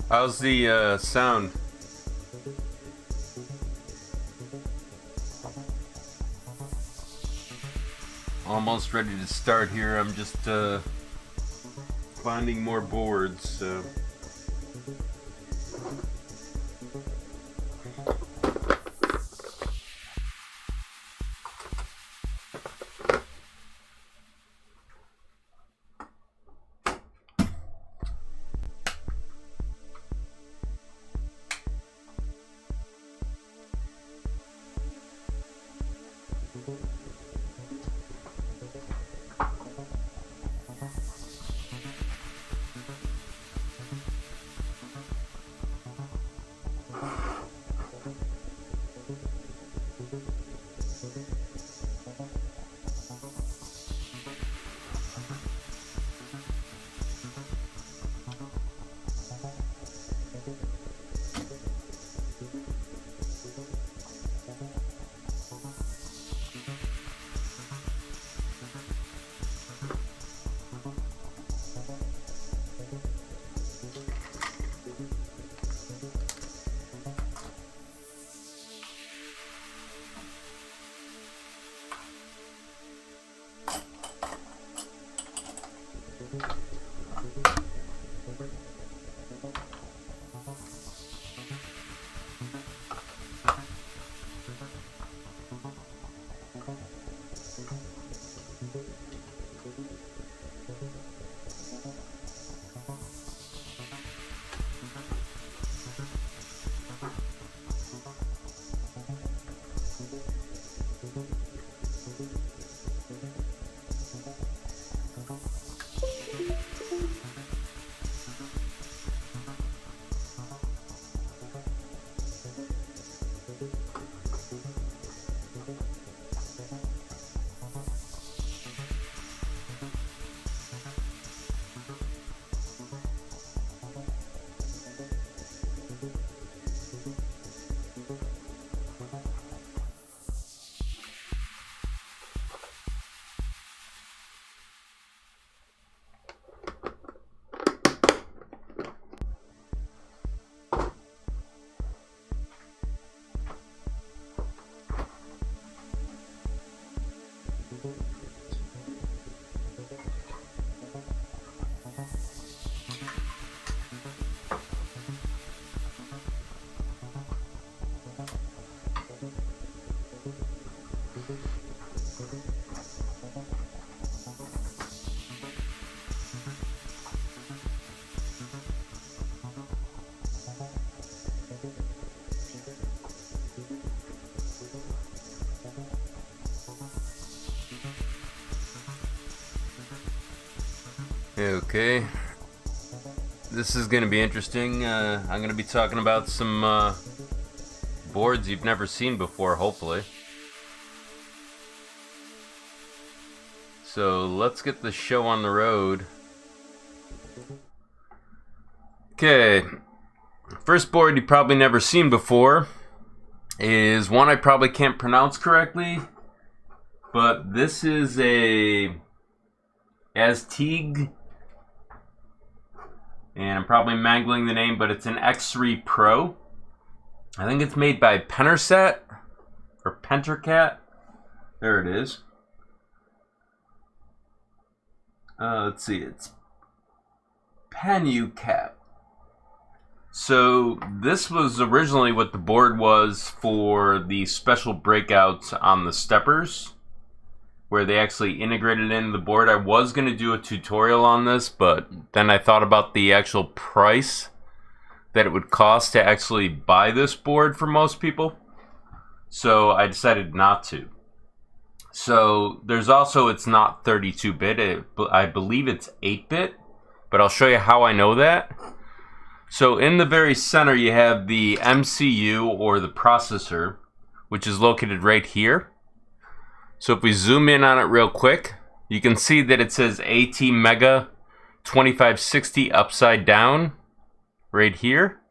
How's the sound? Almost ready to start here. I'm just finding more boards. So. Okay, this is going to be interesting. I'm going to be talking about some boards you've never seen before, hopefully. So let's get the show on the road. Okay, first board you've probably never seen before is one I probably can't pronounce correctly, but this is a AZTEEG, and I'm probably mangling the name, but it's an X3 Pro. I think it's made by Penterset or Pentercat. There it is. Let's see, it's Penucat. So this was originally what the board was for the special breakouts on the steppers, where they actually integrated it into the board. I was going to do a tutorial on this, but then I thought about the actual price that it would cost to actually buy this board for most people, so I decided not to. So there's also, it's not 32-bit, I believe it's 8-bit, but I'll show you how I know that. So in the very center you have the MCU, or the processor, which is located right here. So if we zoom in on it real quick, you can see that it says ATEEG 2560 upside down right here.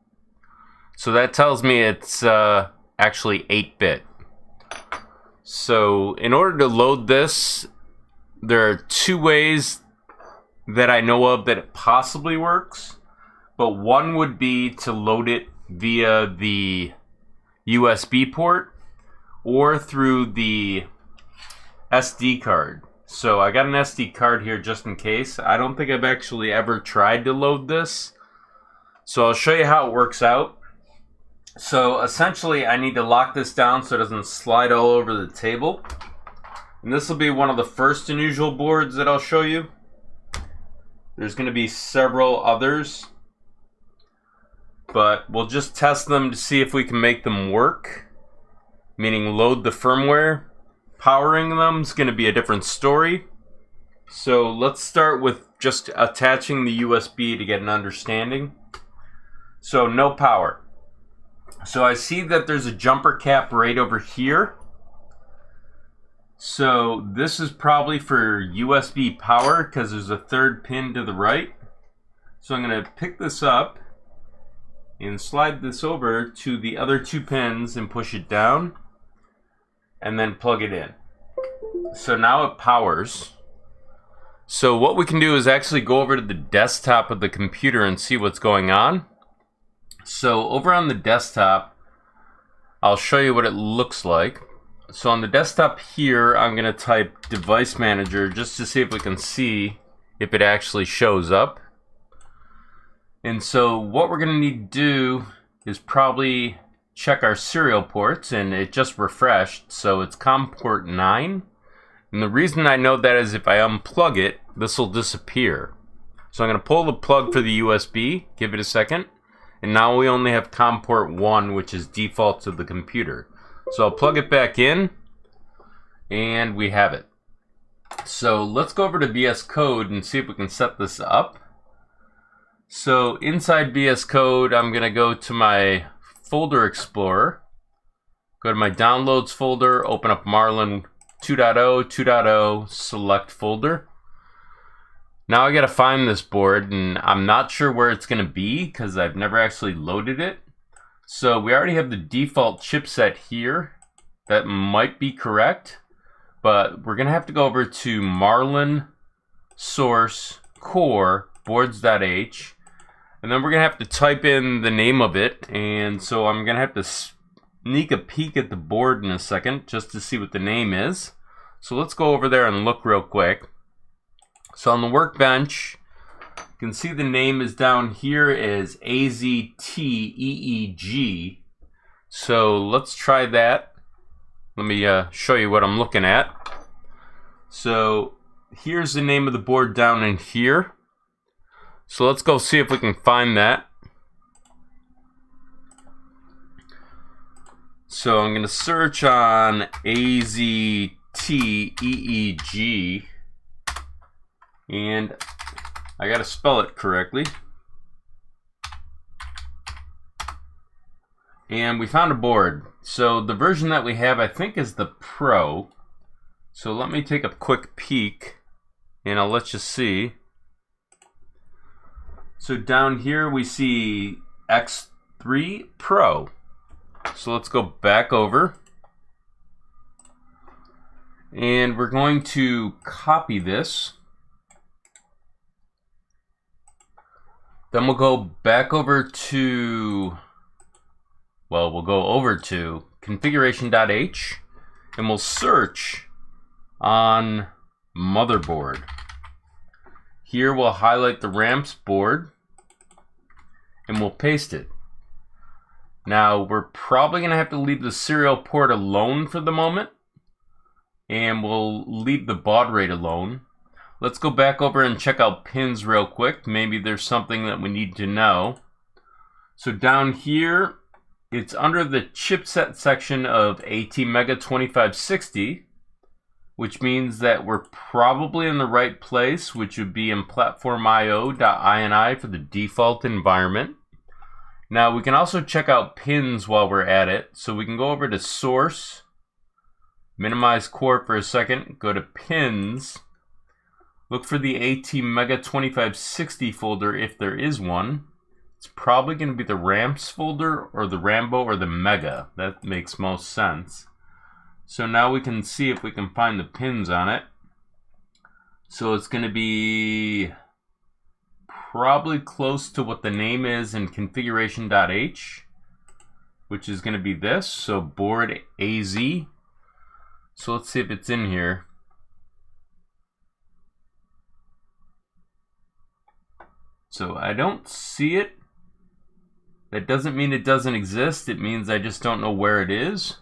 So that tells me it's actually 8-bit. So in order to load this, there are two ways that I know of that it possibly works. But one would be to load it via the USB port or through the SD card. So I got an SD card here just in case. I don't think I've actually ever tried to load this. So I'll show you how it works out. So essentially I need to lock this down so it doesn't slide all over the table. And this will be one of the first unusual boards that I'll show you. There's going to be several others, but we'll just test them to see if we can make them work. Meaning load the firmware. Powering them is going to be a different story. So let's start with just attaching the USB to get an understanding. So no power. So I see that there's a jumper cap right over here. So this is probably for USB power because there's a third pin to the right. So I'm going to pick this up and slide this over to the other two pins and push it down. And then plug it in. So now it powers. So what we can do is actually go over to the desktop of the computer and see what's going on. So over on the desktop, I'll show you what it looks like. So on the desktop here, I'm going to type Device Manager just to see if we can see if it actually shows up. And so what we're going to need to do is probably check our serial ports, and it just refreshed, so it's COM port 9. And the reason I know that is if I unplug it, this will disappear. So I'm going to pull the plug for the USB, give it a second, and now we only have COM port 1, which is default to the computer. So I'll plug it back in, and we have it. So let's go over to VS Code and see if we can set this up. So inside VS Code, I'm going to go to my Folder Explorer, go to my Downloads folder, open up Marlin 2.0, 2.0, select folder. Now I gotta find this board, and I'm not sure where it's gonna be because I've never actually loaded it. So we already have the default chipset here. That might be correct, but we're gonna have to go over to Marlin source core boards.h. And then we're going to have to type in the name of it. And so I'm going to have to sneak a peek at the board in a second just to see what the name is. So let's go over there and look real quick. So on the workbench, you can see the name is down here as AZTEEG. So let's try that. Let me show you what I'm looking at. So here's the name of the board down in here. So let's go see if we can find that. So I'm going to search on AZTEEG, and I got to spell it correctly. And we found a board. So the version that we have, I think, is the Pro. So let me take a quick peek, and I'll let you see. So down here we see X3 Pro. So let's go back over. And we're going to copy this. Then we'll go back over to, well, we'll go over to configuration.h, and we'll search on motherboard. Here we'll highlight the ramps board, and we'll paste it. Now we're probably going to have to leave the serial port alone for the moment, and we'll leave the baud rate alone. Let's go back over and check out pins real quick. Maybe there's something that we need to know. So down here, it's under the chipset section of ATEEG 2560. which means that we're probably in the right place, which would be in platformio.ini for the default environment. Now we can also check out pins while we're at it. So we can go over to source, minimize core for a second, go to pins, look for the ATmega 2560 folder if there is one. It's probably going to be the ramps folder or the Rambo or the Mega. That makes most sense. So now we can see if we can find the pins on it. So it's going to be probably close to what the name is in configuration.h, which is going to be this. So board AZ. So let's see if it's in here. So I don't see it. That doesn't mean it doesn't exist. It means I just don't know where it is.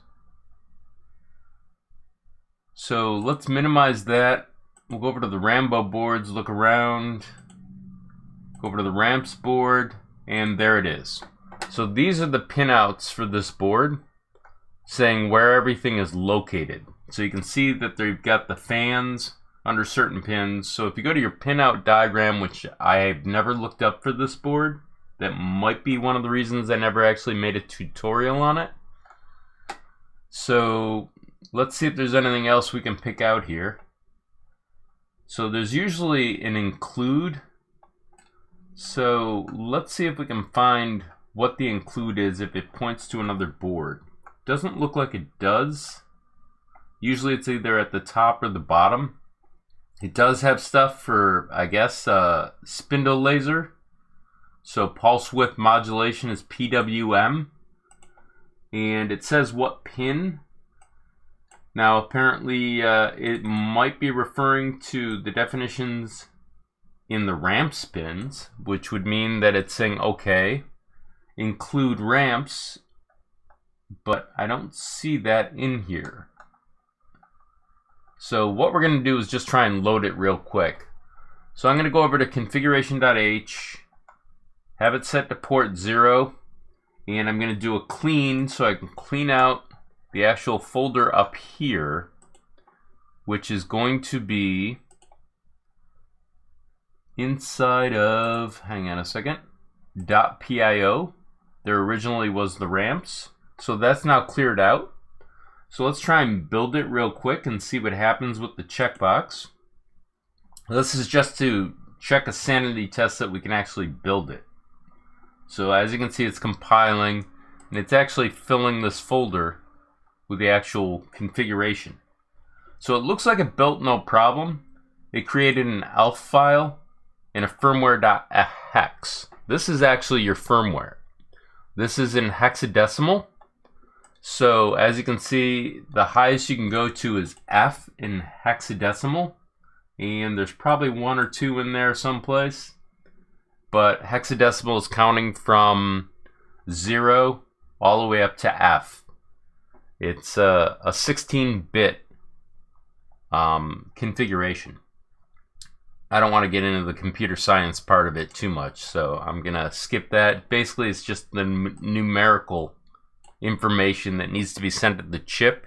So let's minimize that. We'll go over to the Rambo boards, look around, go over to the ramps board, and there it is. So these are the pinouts for this board saying where everything is located. So you can see that they've got the fans under certain pins. So if you go to your pinout diagram, which I've never looked up for this board, that might be one of the reasons I never actually made a tutorial on it. So let's see if there's anything else we can pick out here. So there's usually an include. So let's see if we can find what the include is if it points to another board. Doesn't look like it does. Usually it's either at the top or the bottom. It does have stuff for, I guess, spindle laser. So pulse width modulation is PWM. And it says what pin. Now apparently it might be referring to the definitions in the ramps pins, which would mean that it's saying okay, include ramps, but I don't see that in here. So what we're going to do is just try and load it real quick. So I'm going to go over to configuration.h, have it set to port 0, and I'm going to do a clean so I can clean out the actual folder up here, which is going to be inside of, hang on a second, .pio. There originally was the ramps, so that's now cleared out. So let's try and build it real quick and see what happens with the checkbox. This is just to check a sanity test that we can actually build it. So as you can see, it's compiling, and it's actually filling this folder with the actual configuration. So it looks like it built no problem. It created an ELF file and a firmware.hex. This is actually your firmware. This is in hexadecimal. So as you can see, the highest you can go to is F in hexadecimal, and there's probably 1 or 2 in there someplace. But hexadecimal is counting from 0 all the way up to F. It's a 16-bit configuration. I don't want to get into the computer science part of it too much, so I'm going to skip that. Basically, it's just the numerical information that needs to be sent to the chip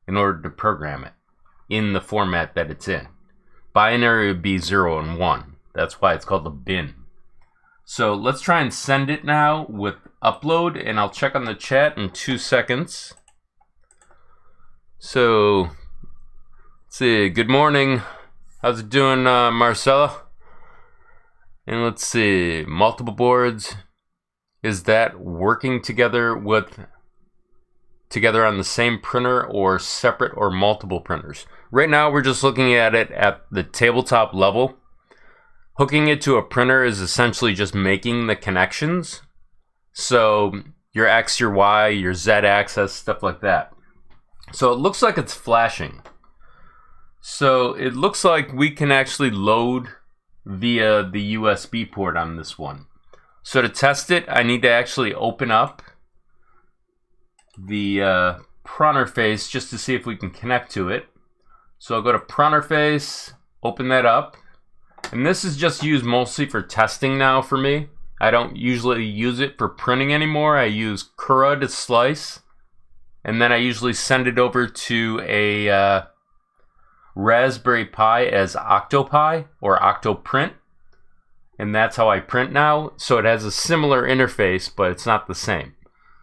in order to program it in the format that it's in. Binary would be 0 and 1. That's why it's called a bin. So let's try and send it now with upload, and I'll check on the chat in 2 seconds. So, let's see, good morning. How's it doing, Marcella? And let's see, multiple boards. Is that working together on the same printer or separate or multiple printers? Right now we're just looking at it at the tabletop level. Hooking it to a printer is essentially just making the connections. So your X, your Y, your Z axis, stuff like that. So it looks like it's flashing. So it looks like we can actually load via the USB port on this one. So to test it, I need to actually open up the printer face just to see if we can connect to it. So I'll go to printer face, open that up. And this is just used mostly for testing now for me. I don't usually use it for printing anymore. I use Cura to slice. And then I usually send it over to a Raspberry Pi as Octopi or Octoprint, and that's how I print now. So it has a similar interface, but it's not the same.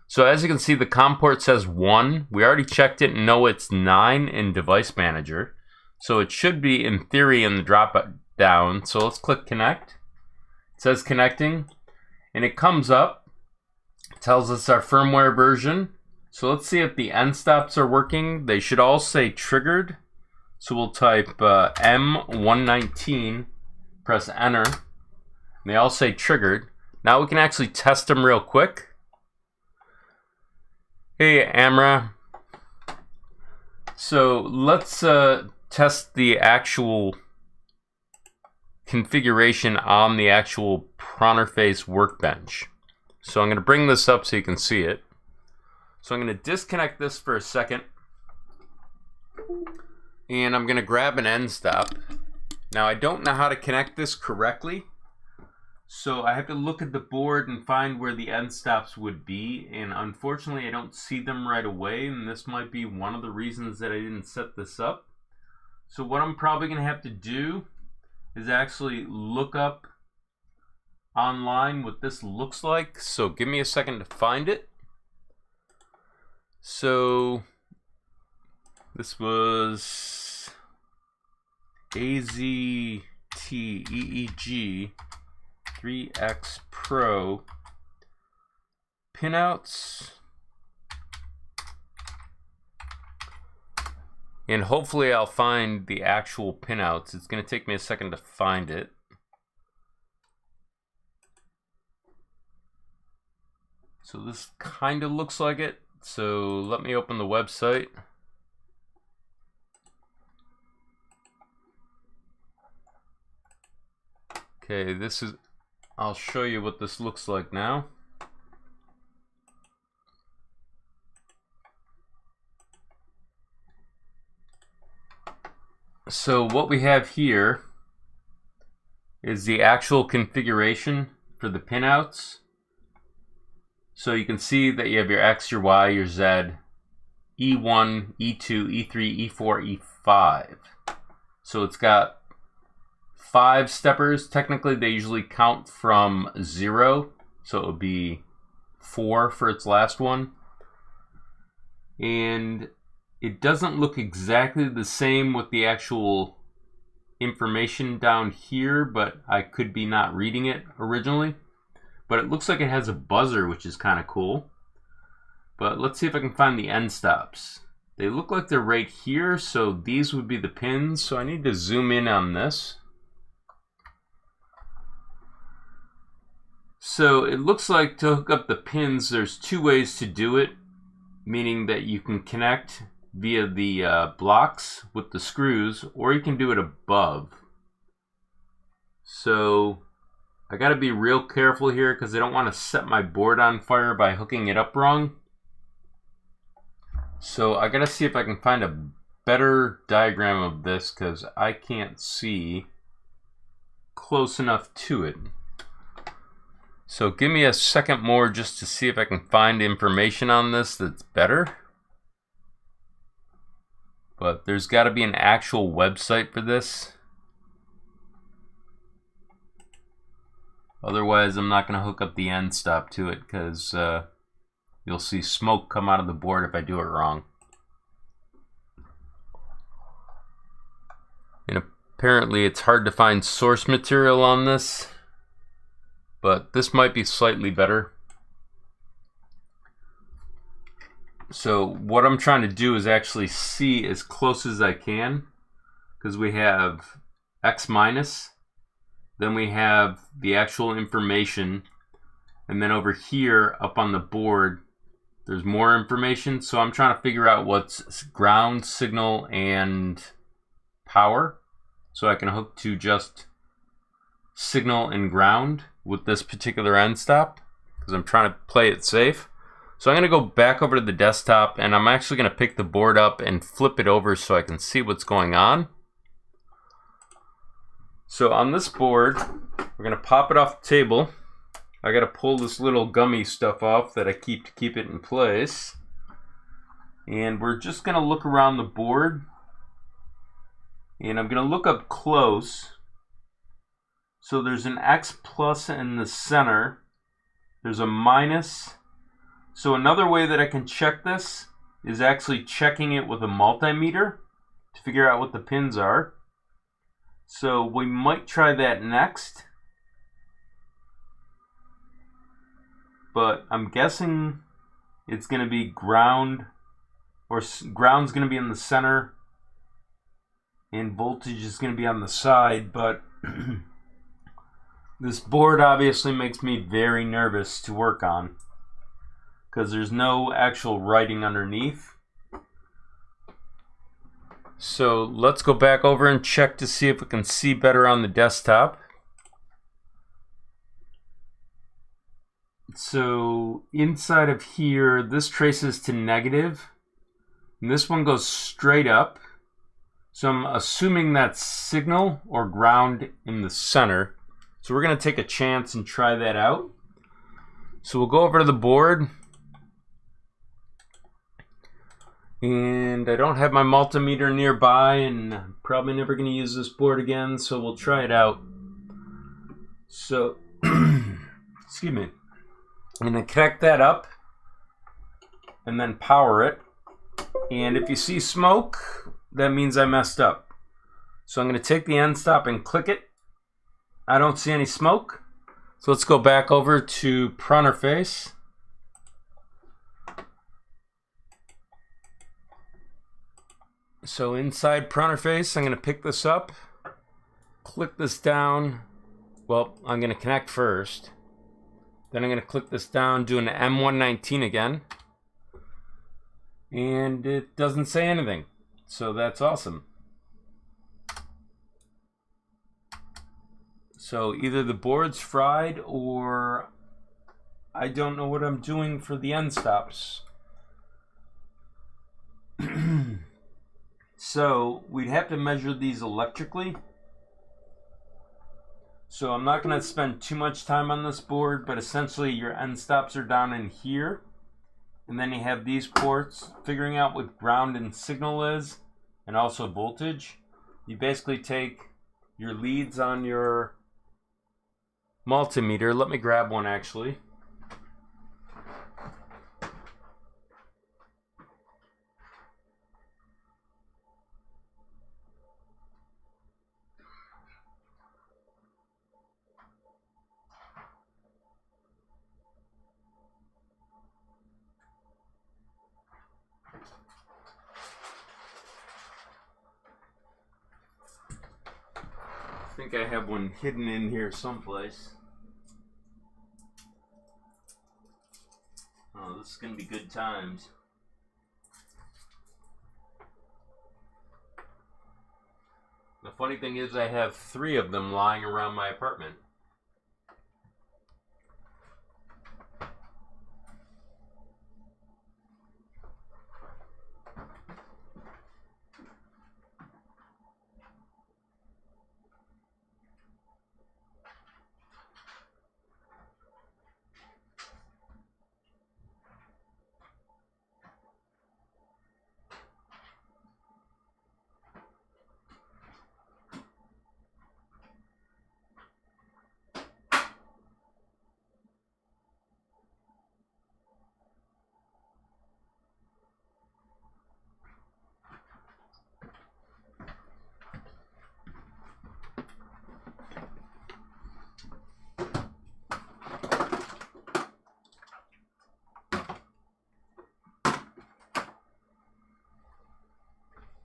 So as you can see, the COM port says 1. We already checked it and know it's 9 in Device Manager. So it should be, in theory, in the drop down. So let's click Connect. It says connecting, and it comes up. It tells us our firmware version. So let's see if the end stops are working. They should all say triggered. So we'll type M119, press enter. And they all say triggered. Now we can actually test them real quick. Hey Amra. So let's test the actual configuration on the actual Pronterface workbench. So I'm going to bring this up so you can see it. So I'm going to disconnect this for a second. And I'm going to grab an end stop. Now I don't know how to connect this correctly. So I have to look at the board and find where the end stops would be, and unfortunately I don't see them right away, and this might be one of the reasons that I didn't set this up. So what I'm probably going to have to do is actually look up online what this looks like. So give me a second to find it. So this was AZTEEG X3 Pro pinouts, and hopefully I'll find the actual pinouts. It's going to take me a second to find it. So this kind of looks like it. So let me open the website. Okay, this is, I'll show you what this looks like now. So what we have here is the actual configuration for the pinouts. So you can see that you have your X, your Y, your Z, E1, E2, E3, E4, E5. So it's got 5 steppers. Technically they usually count from 0, so it would be 4 for its last one. And it doesn't look exactly the same with the actual information down here, but I could be not reading it originally. But it looks like it has a buzzer, which is kind of cool. But let's see if I can find the end stops. They look like they're right here, so these would be the pins. So I need to zoom in on this. So it looks like to hook up the pins, there's 2 ways to do it, meaning that you can connect via the blocks with the screws, or you can do it above. So I got to be real careful here because I don't want to set my board on fire by hooking it up wrong. So I got to see if I can find a better diagram of this because I can't see close enough to it. So give me a second more just to see if I can find information on this that's better. But there's got to be an actual website for this. Otherwise, I'm not going to hook up the end stop to it because you'll see smoke come out of the board if I do it wrong. And apparently it's hard to find source material on this, but this might be slightly better. So what I'm trying to do is actually see as close as I can, because we have X minus, then we have the actual information, and then over here up on the board there's more information. So I'm trying to figure out what's ground, signal, and power, so I can hook to just signal and ground with this particular end stop, because I'm trying to play it safe. So I'm going to go back over to the desktop, and I'm actually going to pick the board up and flip it over so I can see what's going on. So on this board, we're going to pop it off the table. I got to pull this little gummy stuff off that I keep to keep it in place. And we're just going to look around the board And I'm going to look up close. So there's an X plus in the center. There's a minus. So another way that I can check this is actually checking it with a multimeter to figure out what the pins are. So we might try that next. But I'm guessing it's going to be ground, or ground's going to be in the center and voltage is going to be on the side. But this board obviously makes me very nervous to work on because there's no actual writing underneath. So let's go back over and check to see if we can see better on the desktop. So inside of here, this traces to negative, and this one goes straight up. So I'm assuming that's signal or ground in the center. So we're going to take a chance and try that out. So we'll go over to the board. And I don't have my multimeter nearby, and I'm probably never going to use this board again, so we'll try it out. So, excuse me. I'm going to connect that up and then power it. And if you see smoke, that means I messed up. So I'm going to take the end stop and click it. I don't see any smoke. So let's go back over to Pronterface. So inside Pronterface, I'm going to pick this up, click this down. Well, I'm going to connect first. Then I'm going to click this down, do an M119 again. And it doesn't say anything. So that's awesome. So either the board's fried or I don't know what I'm doing for the end stops. So we'd have to measure these electrically. So I'm not going to spend too much time on this board, but essentially your end stops are down in here. And then you have these ports, figuring out what ground and signal is, and also voltage. You basically take your leads on your multimeter. Let me grab one actually. I think I have one hidden in here someplace. Oh, this is going to be good times. The funny thing is I have 3 of them lying around my apartment.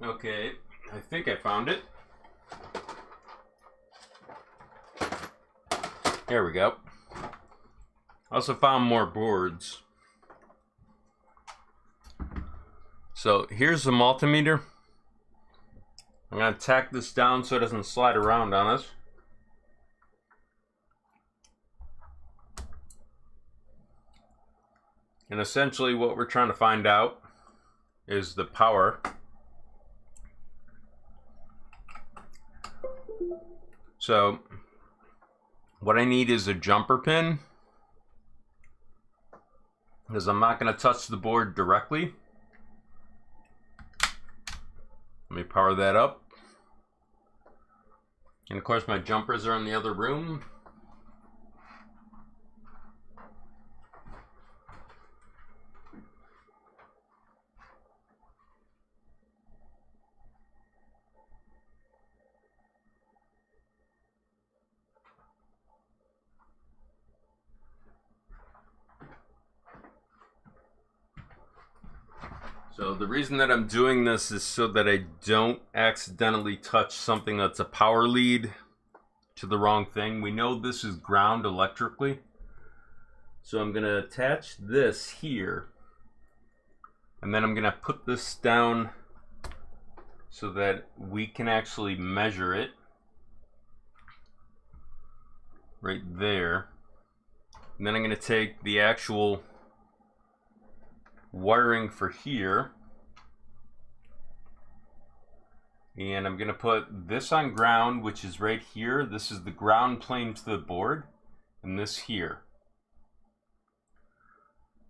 Okay, I think I found it. There we go. I also found more boards. So here's the multimeter. I'm going to tack this down so it doesn't slide around on us. And essentially what we're trying to find out is the power. So what I need is a jumper pin, because I'm not going to touch the board directly. Let me power that up. And of course my jumpers are in the other room. So the reason that I'm doing this is so that I don't accidentally touch something that's a power lead to the wrong thing. We know this is ground electrically. So I'm going to attach this here. And then I'm going to put this down so that we can actually measure it. Right there. And then I'm going to take the actual wiring for here, and I'm going to put this on ground, which is right here. This is the ground plane to the board, and this here.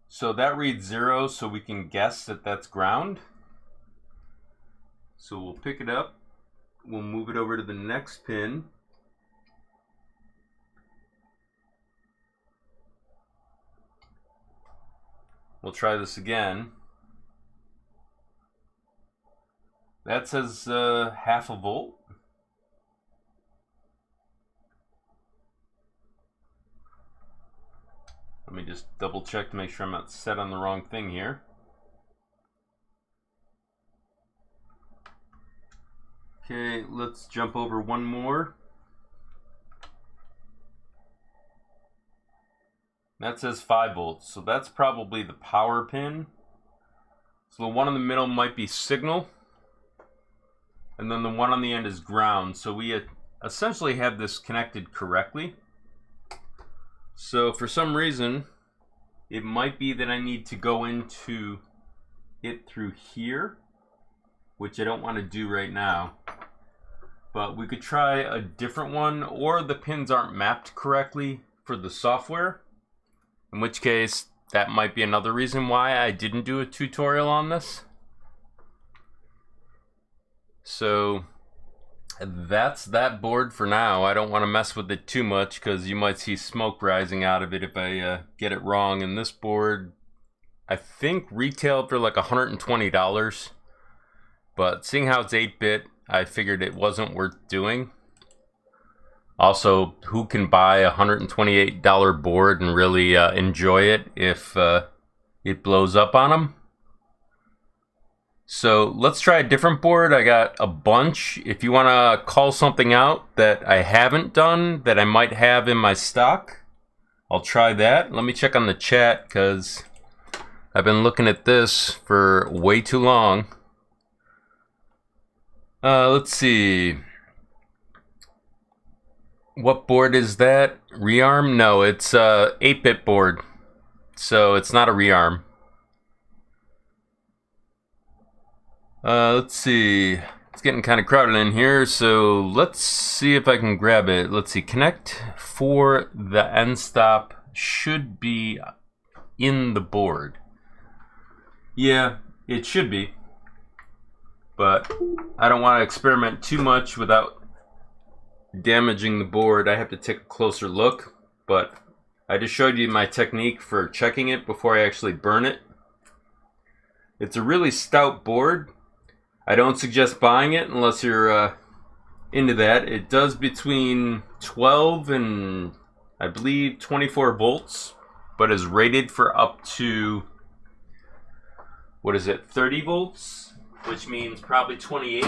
So that reads 0, so we can guess that that's ground. So we'll pick it up, we'll move it over to the next pin. We'll try this again. That says half a volt. Let me just double check to make sure I'm not set on the wrong thing here. Okay, let's jump over one more. That says 5 volts, so that's probably the power pin. So the one in the middle might be signal, and then the one on the end is ground. So we essentially have this connected correctly. So for some reason, it might be that I need to go into it through here, which I don't want to do right now. But we could try a different one, or the pins aren't mapped correctly for the software. In which case, that might be another reason why I didn't do a tutorial on this. So that's that board for now. I don't want to mess with it too much because you might see smoke rising out of it if I get it wrong. And this board, I think, retailed for like $120. But seeing how it's 8-bit, I figured it wasn't worth doing. Also, who can buy a $128 board and really enjoy it if it blows up on them? So let's try a different board. I got a bunch. If you want to call something out that I haven't done that I might have in my stock, I'll try that. Let me check on the chat because I've been looking at this for way too long. Let's see. What board is that? Rearm? No, it's a 8-bit board. So it's not a rearm. Let's see. It's getting kind of crowded in here, so let's see if I can grab it. Let's see. Connect for the end stop should be in the board. Yeah, it should be. But I don't want to experiment too much without damaging the board. I have to take a closer look, but I just showed you my technique for checking it before I actually burn it. It's a really stout board. I don't suggest buying it unless you're into that. It does between 12 and I believe 24 volts, but is rated for up to, what is it, 30 volts, which means probably 28.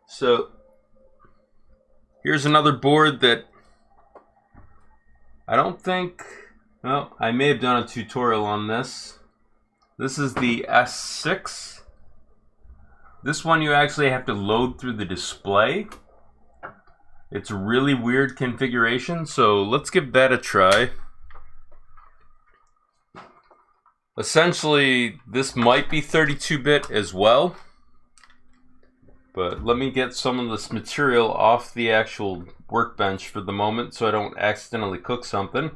So here's another board that I don't think, well, I may have done a tutorial on this. This is the S6. This one you actually have to load through the display. It's a really weird configuration, so let's give that a try. Essentially, this might be 32-bit as well. But let me get some of this material off the actual workbench for the moment so I don't accidentally cook something.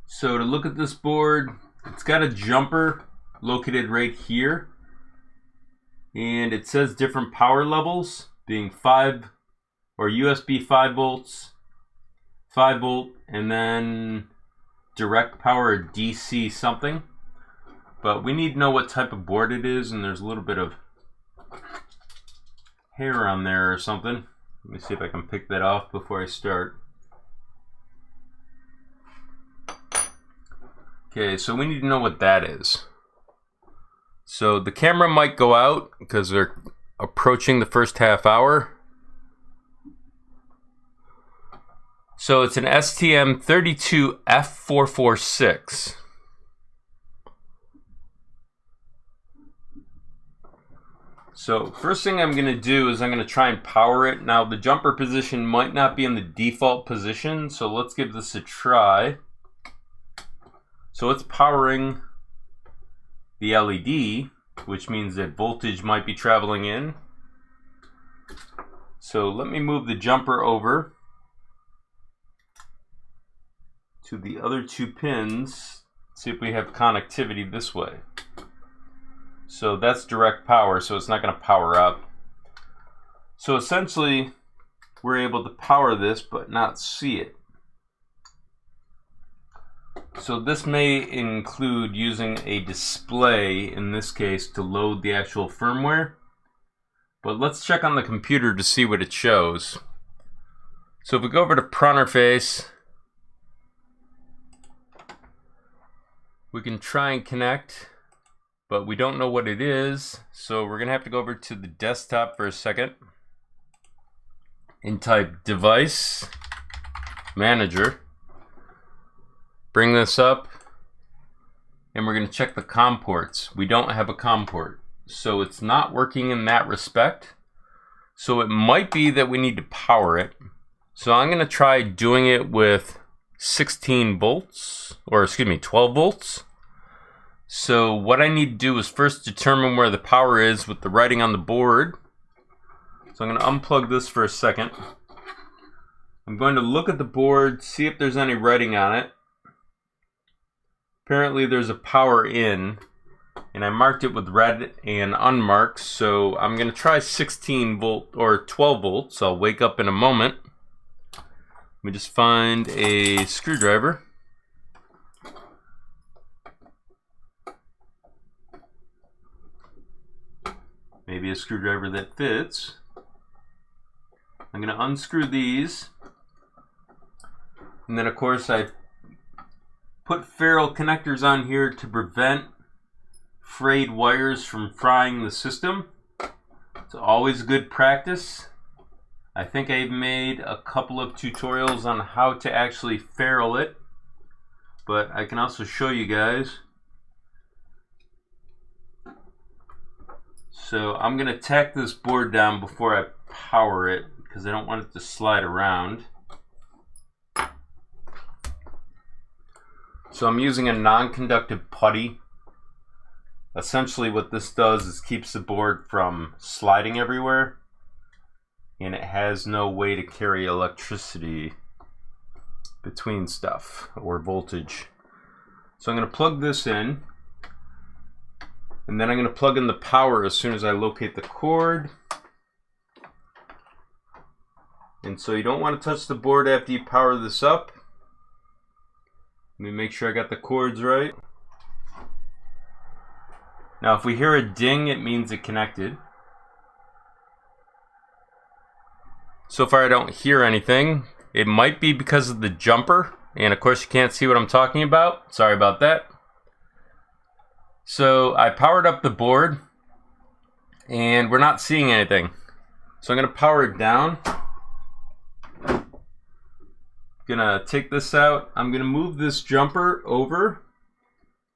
So to look at this board, it's got a jumper located right here, and it says different power levels, being 5 or USB 5 volts, 5 volt, and then direct power or DC something. But we need to know what type of board it is, and there's a little bit of hair on there or something. Let me see if I can pick that off before I start. Okay, so we need to know what that is. So the camera might go out because they're approaching the first half hour. So it's an STM32F446. So first thing I'm going to do is I'm going to try and power it. Now the jumper position might not be in the default position, so let's give this a try. So it's powering the LED, which means that voltage might be traveling in. So let me move the jumper over to the other 2 pins, see if we have connectivity this way. So that's direct power, so it's not going to power up. So essentially, we're able to power this but not see it. So this may include using a display, in this case, to load the actual firmware. But let's check on the computer to see what it shows. So if we go over to Pro Interface, we can try and connect, but we don't know what it is. So we're going to have to go over to the desktop for a second and type Device Manager. Bring this up, and we're going to check the COM ports. We don't have a COM port, so it's not working in that respect. So it might be that we need to power it. So I'm going to try doing it with 16 volts, or excuse me, 12 volts. So what I need to do is first determine where the power is with the writing on the board. So I'm going to unplug this for a second. I'm going to look at the board, see if there's any writing on it. Apparently there's a power in, and I marked it with red and unmarked, so I'm going to try 16 volt or 12 volts. I'll wake up in a moment. Let me just find a screwdriver. Maybe a screwdriver that fits. I'm going to unscrew these, and then of course I put ferrule connectors on here to prevent frayed wires from frying the system. It's always good practice. I think I've made a couple of tutorials on how to actually ferrule it, but I can also show you guys. So I'm going to tack this board down before I power it because I don't want it to slide around. So I'm using a non-conductive putty. Essentially what this does is keeps the board from sliding everywhere, and it has no way to carry electricity between stuff or voltage. So I'm going to plug this in, and then I'm going to plug in the power as soon as I locate the cord. And so you don't want to touch the board after you power this up. Let me make sure I got the cords right. Now if we hear a ding, it means it connected. So far I don't hear anything. It might be because of the jumper, and of course you can't see what I'm talking about. Sorry about that. So I powered up the board, and we're not seeing anything. So I'm going to power it down. Gonna take this out. I'm gonna move this jumper over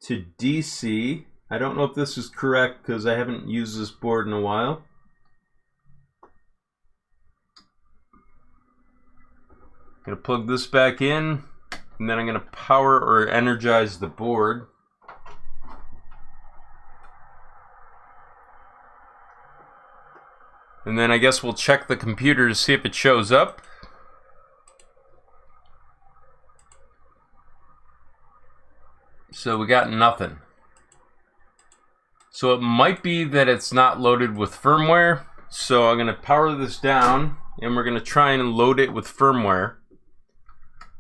to DC. I don't know if this is correct because I haven't used this board in a while. Gonna plug this back in, and then I'm gonna power or energize the board. And then I guess we'll check the computer to see if it shows up. So we got nothing. So it might be that it's not loaded with firmware. So I'm going to power this down and we're going to try and load it with firmware.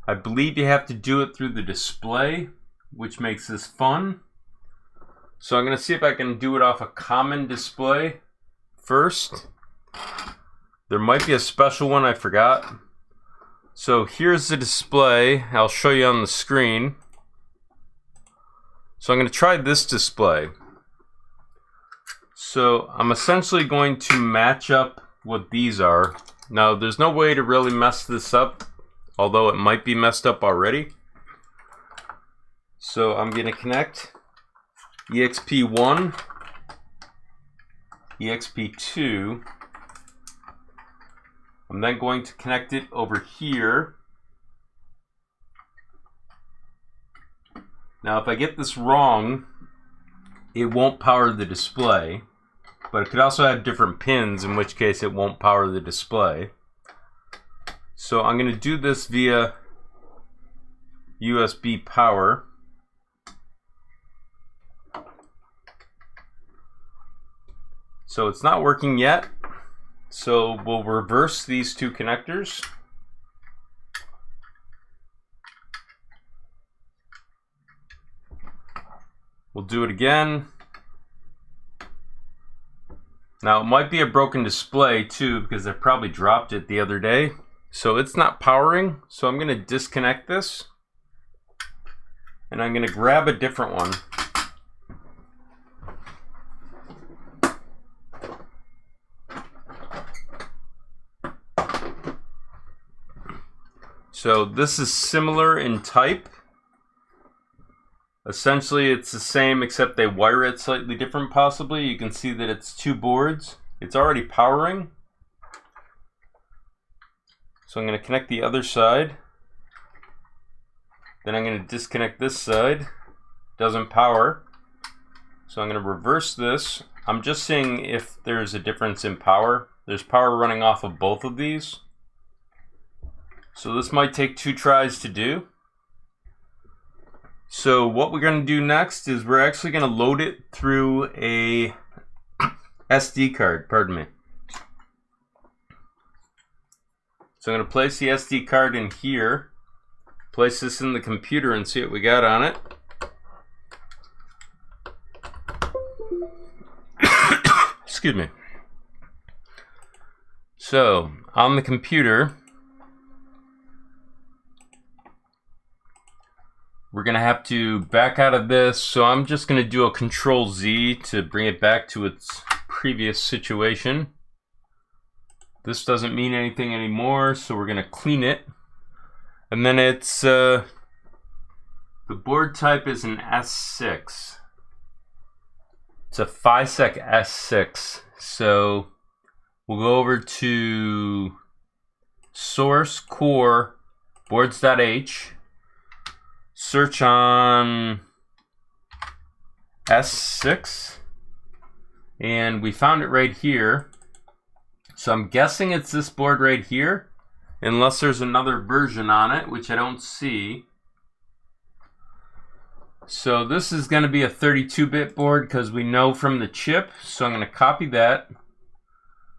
I believe you have to do it through the display, which makes this fun. So I'm going to see if I can do it off a common display first. There might be a special one I forgot. So here's the display. I'll show you on the screen. So I'm going to try this display. So I'm essentially going to match up what these are. Now there's no way to really mess this up, although it might be messed up already. So I'm going to connect EXP1, EXP2. I'm then going to connect it over here. Now if I get this wrong, it won't power the display, but it could also have different pins, in which case it won't power the display. So I'm going to do this via USB power. So it's not working yet, so we'll reverse these two connectors. We'll do it again. Now it might be a broken display too, because I probably dropped it the other day. So it's not powering, so I'm going to disconnect this. And I'm going to grab a different one. So this is similar in type. Essentially it's the same, except they wire it slightly different possibly. You can see that it's two boards. It's already powering. So I'm going to connect the other side. Then I'm going to disconnect this side. Doesn't power. So I'm going to reverse this. I'm just seeing if there's a difference in power. There's power running off of both of these. So this might take 2 tries to do. So what we're going to do next is we're actually going to load it through a SD card, pardon me. So I'm going to place the SD card in here, place this in the computer and see what we got on it. Excuse me. So on the computer, we're going to have to back out of this, so I'm just going to do a Control-Z to bring it back to its previous situation. This doesn't mean anything anymore, so we're going to clean it. And then it's, the board type is an S6. It's a Fisec S6. So we'll go over to Source, Core, Boards.h. Search on S6 and we found it right here. So I'm guessing it's this board right here, unless there's another version on it, which I don't see. So this is going to be a 32-bit board because we know from the chip. So I'm going to copy that.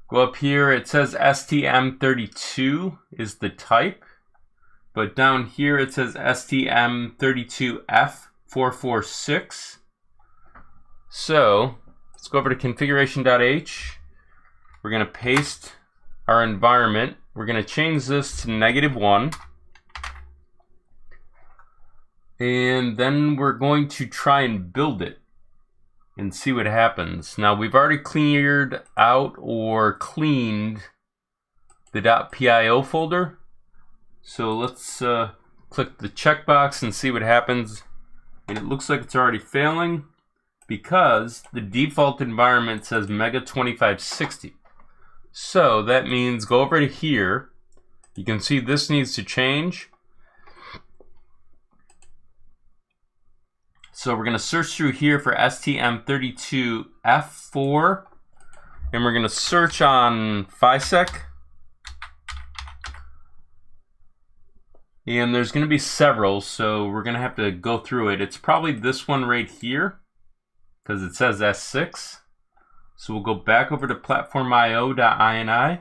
Go up here, it says STM32 is the type. But down here it says STM32F446. So let's go over to configuration.h. We're going to paste our environment. We're going to change this to -1. And then we're going to try and build it and see what happens. Now we've already cleared out or cleaned the .pio folder. So let's click the checkbox and see what happens. And it looks like it's already failing because the default environment says Mega 2560. So that means go over to here. You can see this needs to change. So we're going to search through here for STM32F4. And we're going to search on Fisec. And there's going to be several, so we're going to have to go through it. It's probably this one right here, because it says S6. So we'll go back over to platformio.ini.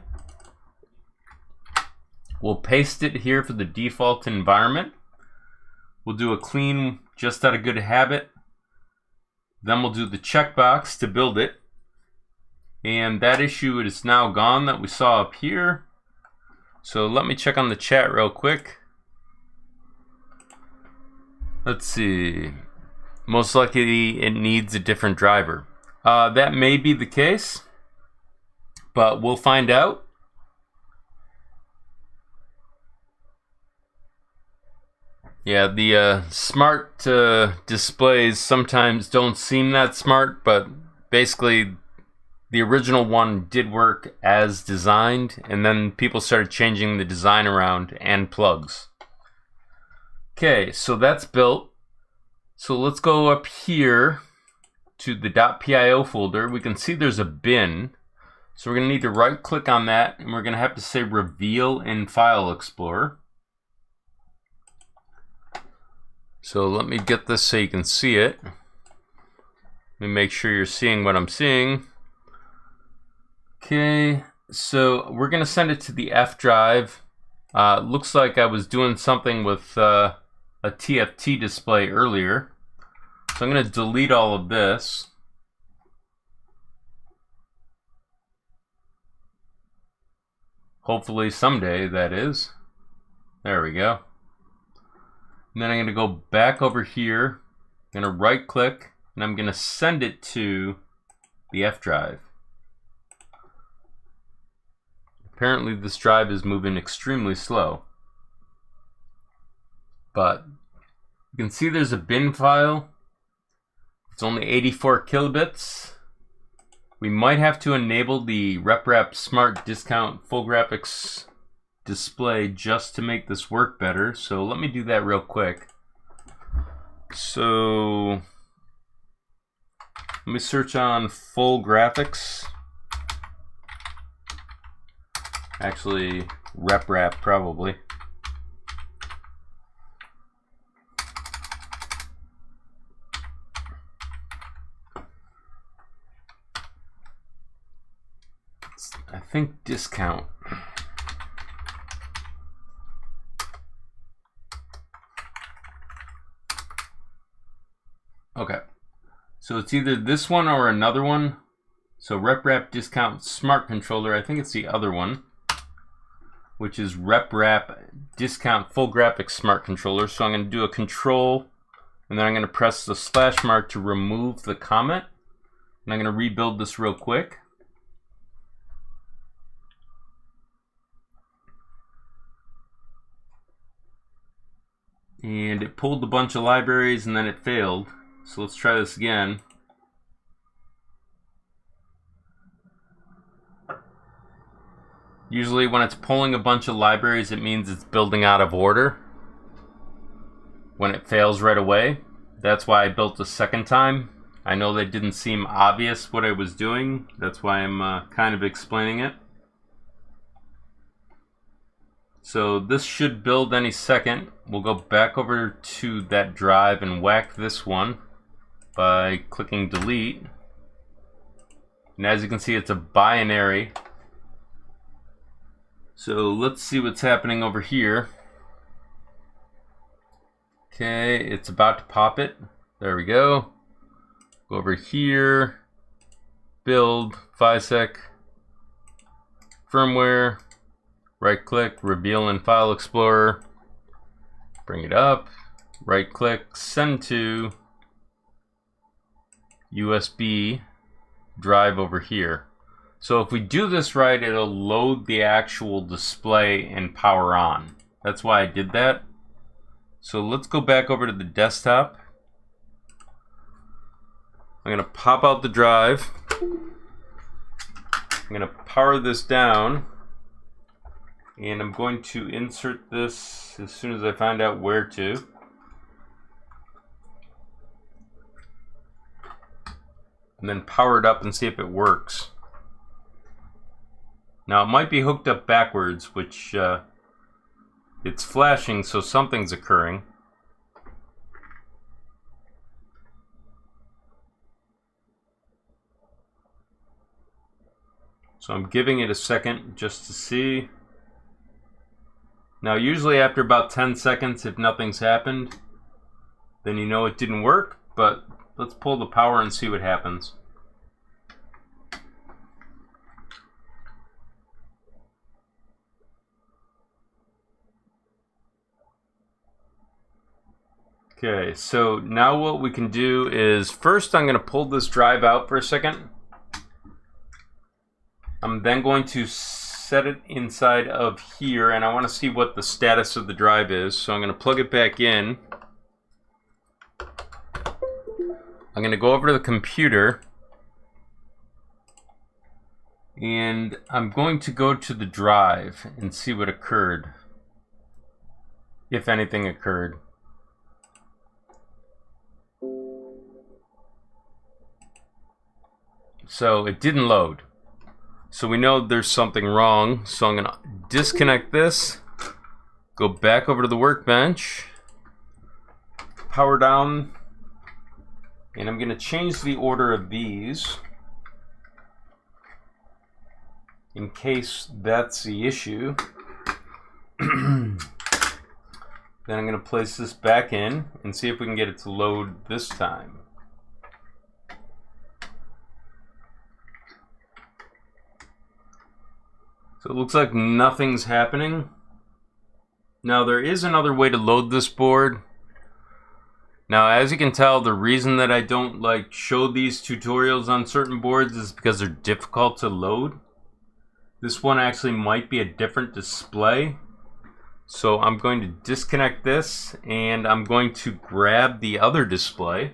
We'll paste it here for the default environment. We'll do a clean just out of good habit. Then we'll do the checkbox to build it. And that issue is now gone that we saw up here. So let me check on the chat real quick. Let's see. Most likely it needs a different driver. That may be the case, but we'll find out. Yeah, the smart displays sometimes don't seem that smart, but basically the original one did work as designed, and then people started changing the design around and plugs. Okay, so that's built. So let's go up here to the .pio folder. We can see there's a bin. So we're going to need to right click on that, and we're going to have to say reveal in File Explorer. So let me get this so you can see it. Let me make sure you're seeing what I'm seeing. Okay, so we're going to send it to the F drive. Looks like I was doing something with a TFT display earlier. So I'm going to delete all of this. Hopefully someday, that is. There we go. And then I'm going to go back over here. I'm going to right click, and I'm going to send it to the F drive. Apparently this drive is moving extremely slow. But you can see there's a bin file. It's only 84 kilobits. We might have to enable the RepRap Smart Discount Full Graphics display just to make this work better. So let me do that real quick. So let me search on full graphics. Actually, RepRap probably. I think discount. Okay, so it's either this one or another one. So RepRap Discount Smart Controller, I think it's the other one, which is RepRap Discount Full Graphics Smart Controller. So I'm going to do a control, and then I'm going to press the slash mark to remove the comment. And I'm going to rebuild this real quick. And it pulled a bunch of libraries and then it failed. So let's try this again. Usually when it's pulling a bunch of libraries, it means it's building out of order. When it fails right away, that's why I built a second time. I know that didn't seem obvious what I was doing. That's why I'm kind of explaining it. So this should build any second. We'll go back over to that drive and whack this one by clicking delete. And as you can see, it's a binary. So let's see what's happening over here. Okay, it's about to pop it. There we go. Go over here, build, Fisec, firmware, right click, reveal in File Explorer, bring it up, right click, send to USB drive over here. So if we do this right, it'll load the actual display and power on. That's why I did that. So let's go back over to the desktop. I'm going to pop out the drive. I'm going to power this down. And I'm going to insert this as soon as I find out where to. And then power it up and see if it works. Now it might be hooked up backwards, which It's flashing, so something's occurring. So I'm giving it a second just to see. Now usually after about 10 seconds, if nothing's happened, then you know it didn't work, but let's pull the power and see what happens. Okay, so now what we can do is, first I'm going to pull this drive out for a second. I'm then going to set it inside of here, and I want to see what the status of the drive is. So I'm going to plug it back in. I'm going to go over to the computer, and I'm going to go to the drive and see what occurred, if anything occurred. So it didn't load. So we know there's something wrong. So I'm going to disconnect this, go back over to the workbench, power down, and I'm going to change the order of these in case that's the issue. Then I'm going to place this back in and see if we can get it to load this time. So it looks like nothing's happening. Now there is another way to load this board. Now as you can tell, the reason that I don't show these tutorials on certain boards is because they're difficult to load. This one actually might be a different display. So I'm going to disconnect this and I'm going to grab the other display.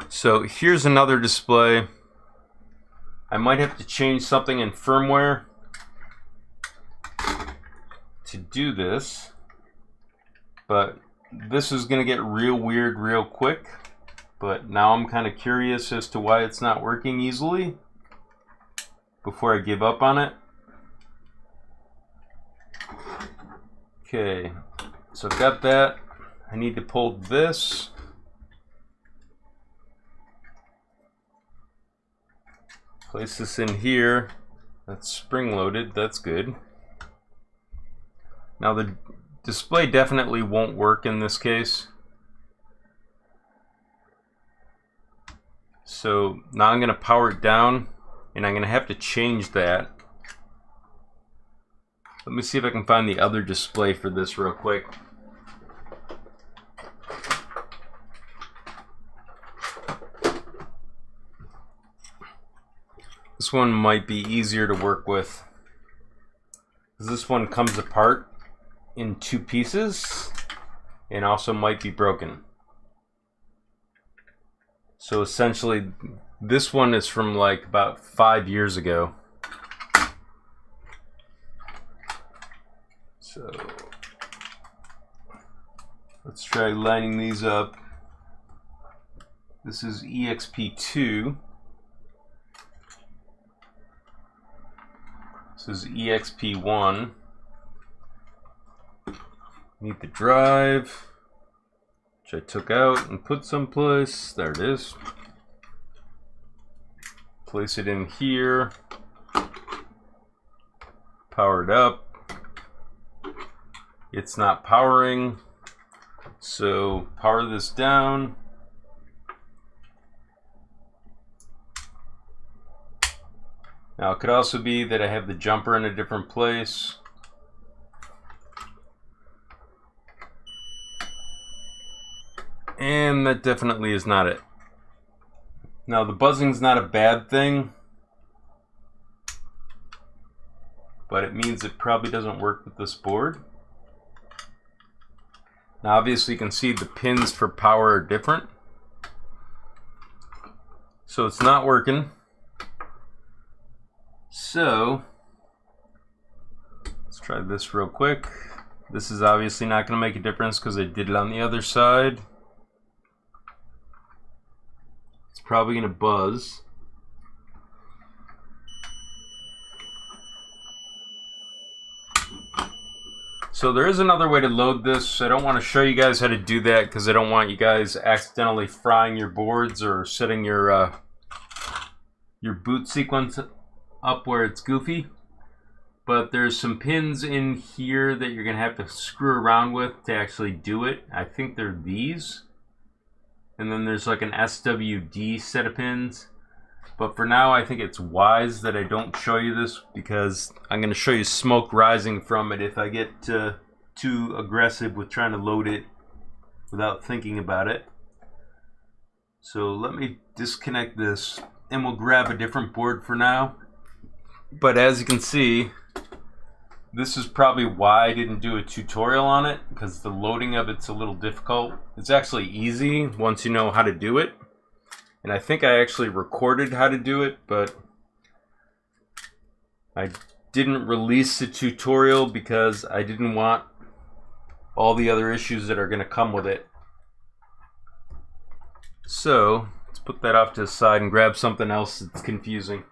So here's another display. I might have to change something in firmware to do this, but this is going to get real weird real quick. But now I'm kind of curious as to why it's not working easily before I give up on it. Okay, so I've got that. I need to pull this. Place this in here. That's spring loaded, that's good. Now the display definitely won't work in this case. So now I'm going to power it down and I'm going to have to change that. Let me see if I can find the other display for this real quick. This one might be easier to work with, because this one comes apart in two pieces and also might be broken. So essentially this one is from about 5 years ago. So let's try lining these up. This is EXP2. This is EXP1. Need the drive, which I took out and put someplace. There it is. Place it in here. Power it up. It's not powering, so power this down. Now it could also be that I have the jumper in a different place. And that definitely is not it. Now the buzzing's not a bad thing, but it means it probably doesn't work with this board. Now obviously you can see the pins for power are different. So it's not working. So let's try this real quick. This is obviously not going to make a difference because I did it on the other side. probably going to buzz. So there is another way to load this. I don't want to show you guys how to do that because I don't want you guys accidentally frying your boards or setting your boot sequence up where it's goofy. But there's some pins in here that you're going to have to screw around with to actually do it. I think they're these. And then there's like an SWD set of pins. But for now, I think it's wise that I don't show you this because I'm going to show you smoke rising from it if I get too aggressive with trying to load it without thinking about it. So let me disconnect this and we'll grab a different board for now. But as you can see, this is probably why I didn't do a tutorial on it, because the loading of it's a little difficult. It's actually easy once you know how to do it. And I think I actually recorded how to do it, but I didn't release the tutorial because I didn't want all the other issues that are going to come with it. So let's put that off to the side and grab something else that's confusing.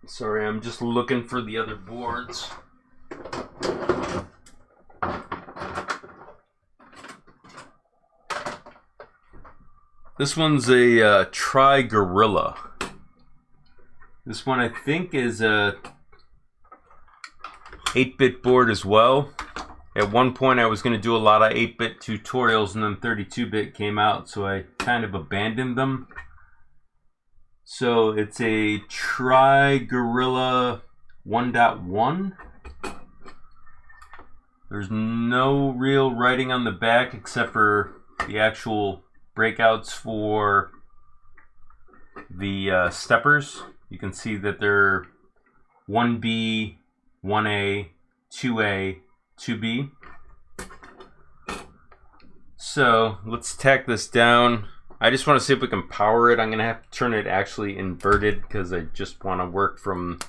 Sorry, I'm just looking for the other boards. This one's a TryGorilla. This one I think is a 8-bit board as well. At one point I was going to do a lot of 8-bit tutorials and then 32-bit came out, so I kind of abandoned them. So it's a TryGorilla 1.1. There's no real writing on the back except for the actual breakouts for the steppers. You can see that they're 1B, 1A, 2A, 2B. So let's tack this down. I just want to see if we can power it. I'm going to have to turn it actually inverted because I just want to work from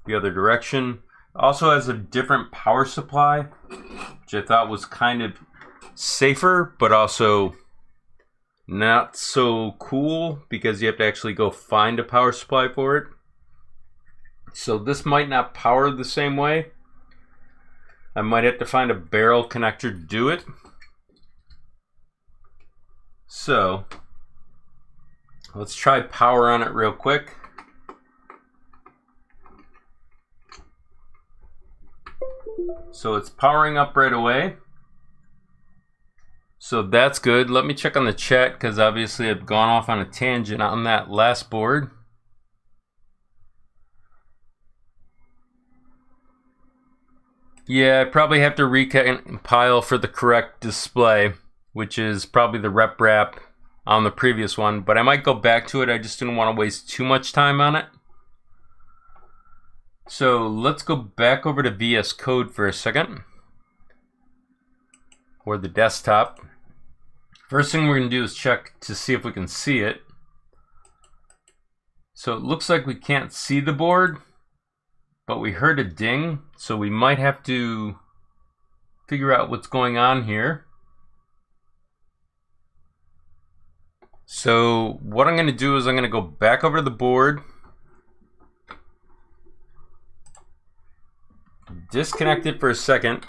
the other direction. It also has a different power supply, which I thought was kind of safer, but also not so cool because you have to actually go find a power supply for it. So this might not power the same way. I might have to find a barrel connector to do it. So let's try power on it real quick. So it's powering up right away. So that's good. Let me check on the chat because obviously I've gone off on a tangent on that last board. Yeah, I probably have to recompile for the correct display, which is probably the rep wrap on the previous one, but I might go back to it. I just didn't want to waste too much time on it. So let's go back over to VS Code for a second, or the desktop. First thing we're going to do is check to see if we can see it. So it looks like we can't see the board, but we heard a ding, so we might have to figure out what's going on here. So what I'm going to do is I'm going to go back over to the board, disconnect it for a second,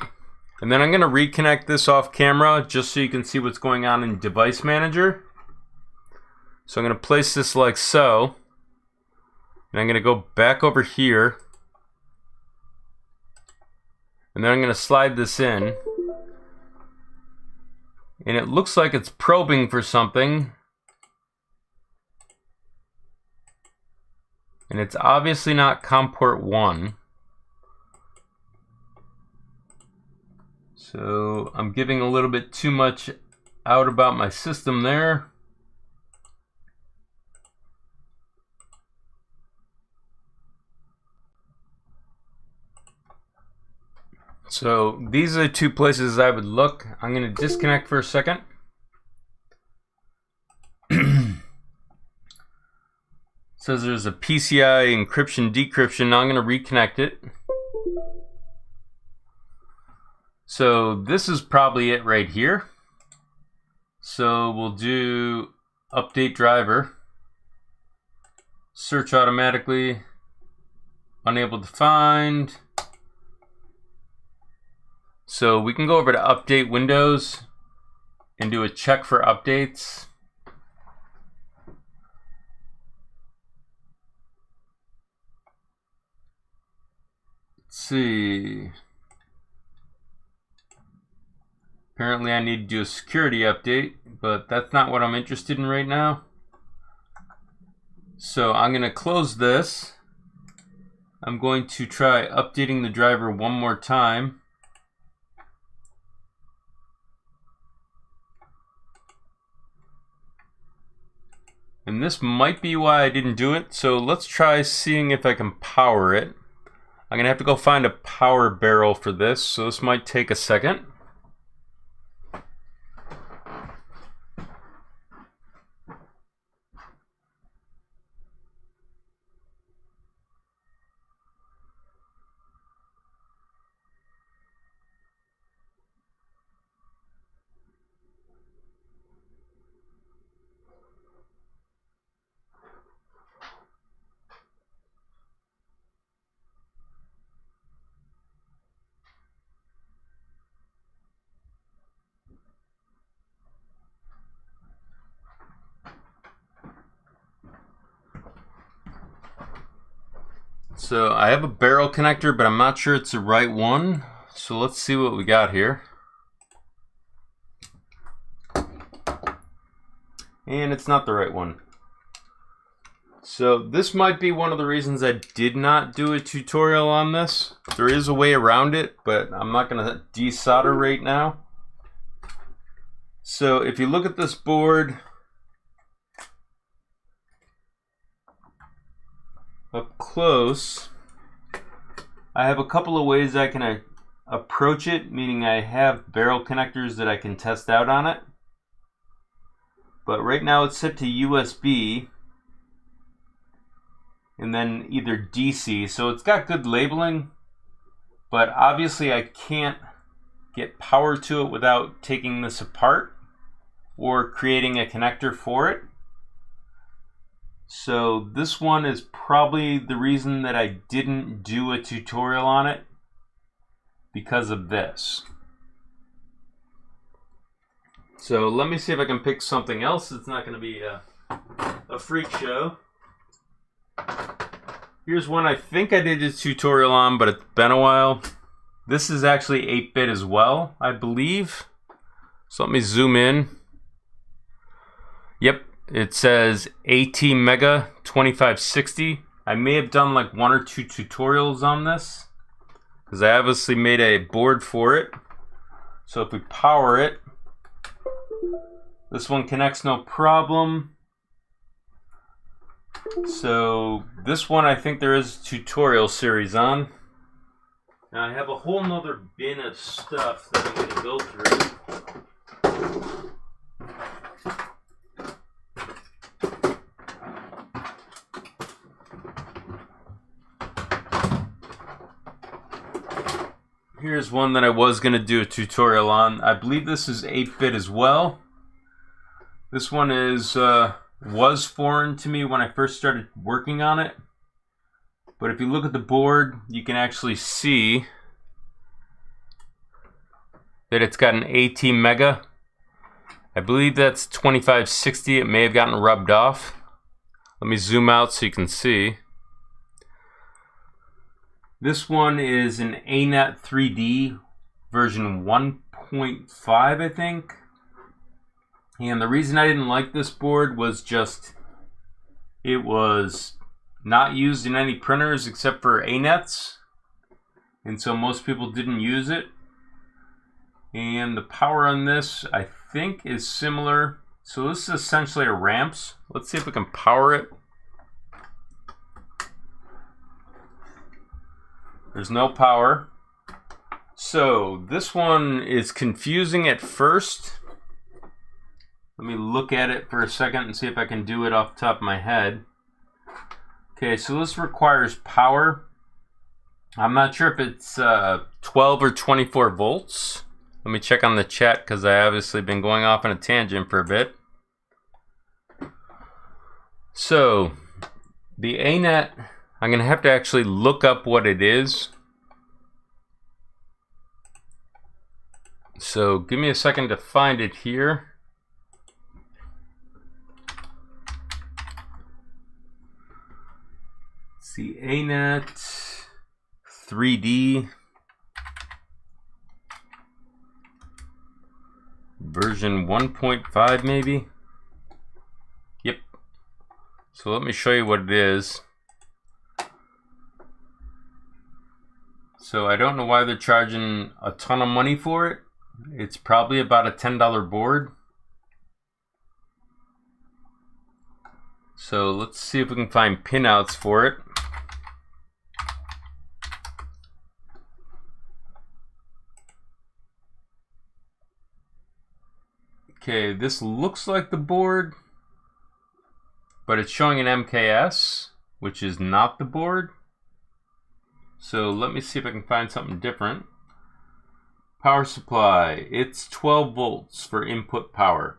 and then I'm going to reconnect this off camera just so you can see what's going on in Device Manager. So I'm going to place this like so, and I'm going to go back over here, and then I'm going to slide this in, and it looks like it's probing for something. And it's obviously not COM port 1. So I'm giving a little bit too much out about my system there. So these are the two places I would look. I'm going to disconnect for a second. Says there's a PCI encryption decryption. Now I'm going to reconnect it. So this is probably it right here. So we'll do update driver, search automatically, unable to find. So we can go over to update Windows and do a check for updates. Let's see. Apparently I need to do a security update, but that's not what I'm interested in right now. So I'm going to close this. I'm going to try updating the driver one more time. And this might be why I didn't do it. So let's try seeing if I can power it. I'm going to have to go find a power barrel for this, so this might take a second. So I have a barrel connector, but I'm not sure it's the right one. So let's see what we got here. And it's not the right one. So this might be one of the reasons I did not do a tutorial on this. There is a way around it, but I'm not going to desolder right now. So if you look at this board up close, I have a couple of ways I can approach it, meaning I have barrel connectors that I can test out on it. But right now it's set to USB and then either DC, so it's got good labeling, but obviously I can't get power to it without taking this apart or creating a connector for it. So this one is probably the reason that I didn't do a tutorial on it, because of this. So let me see if I can pick something else that's not going to be a freak show. Here's one I think I did a tutorial on, but it's been a while. This is actually 8-bit as well, I believe. So let me zoom in. Yep, it says ATEEG 2560. I may have done like 1 or 2 tutorials on this, because I obviously made a board for it. So if we power it, this one connects no problem. So this one I think there is a tutorial series on. Now I have a whole nother bin of stuff that I'm going to go through. Here's one that I was going to do a tutorial on. I believe this is 8-bit as well. This one is was foreign to me when I first started working on it. But if you look at the board, you can actually see that it's got an ATEEG. I believe that's 2560. It may have gotten rubbed off. Let me zoom out so you can see. This one is an Anet 3D version 1.5, I think. And the reason I didn't like this board was just it was not used in any printers except for Anets. And so most people didn't use it. And the power on this, I think, is similar. So this is essentially a ramps. Let's see if we can power it. There's no power. So this one is confusing at first. Let me look at it for a second and see if I can do it off the top of my head. Okay, so this requires power. I'm not sure if it's 12 or 24 volts. Let me check on the chat because I obviously been going off on a tangent for a bit. So the Anet, I'm going to have to actually look up what it is. So give me a second to find it here. Let's see, Anet 3D version 1.5 maybe. Yep. So let me show you what it is. So I don't know why they're charging a ton of money for it. It's probably about a $10 board. So let's see if we can find pinouts for it. Okay, this looks like the board, but it's showing an MKS, which is not the board. So let me see if I can find something different. Power supply, it's 12 volts for input power.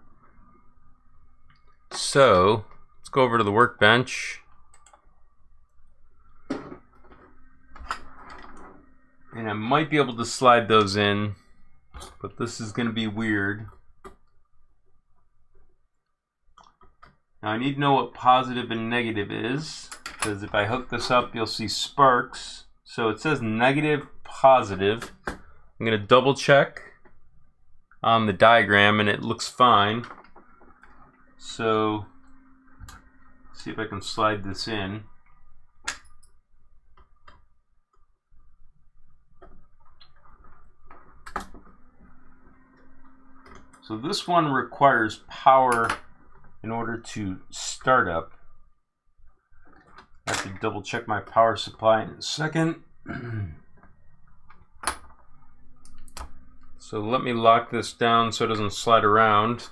So let's go over to the workbench. And I might be able to slide those in, but this is going to be weird. Now I need to know what positive and negative is, because if I hook this up, you'll see sparks. So it says negative, positive. I'm going to double check on the diagram and it looks fine. So see if I can slide this in. So this one requires power in order to start up. I have to double check my power supply in a second. So let me lock this down so it doesn't slide around.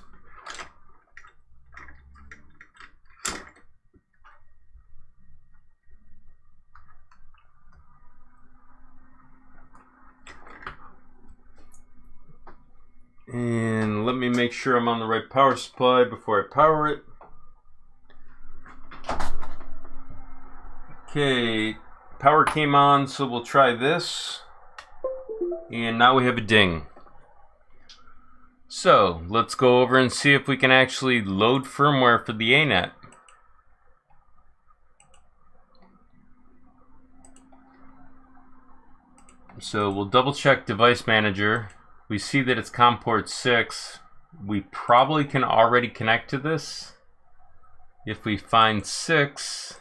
And let me make sure I'm on the right power supply before I power it. Okay, power came on, so we'll try this. And now we have a ding. So let's go over and see if we can actually load firmware for the Anet. So we'll double check device manager. We see that it's COM port 6. We probably can already connect to this. If we find 6,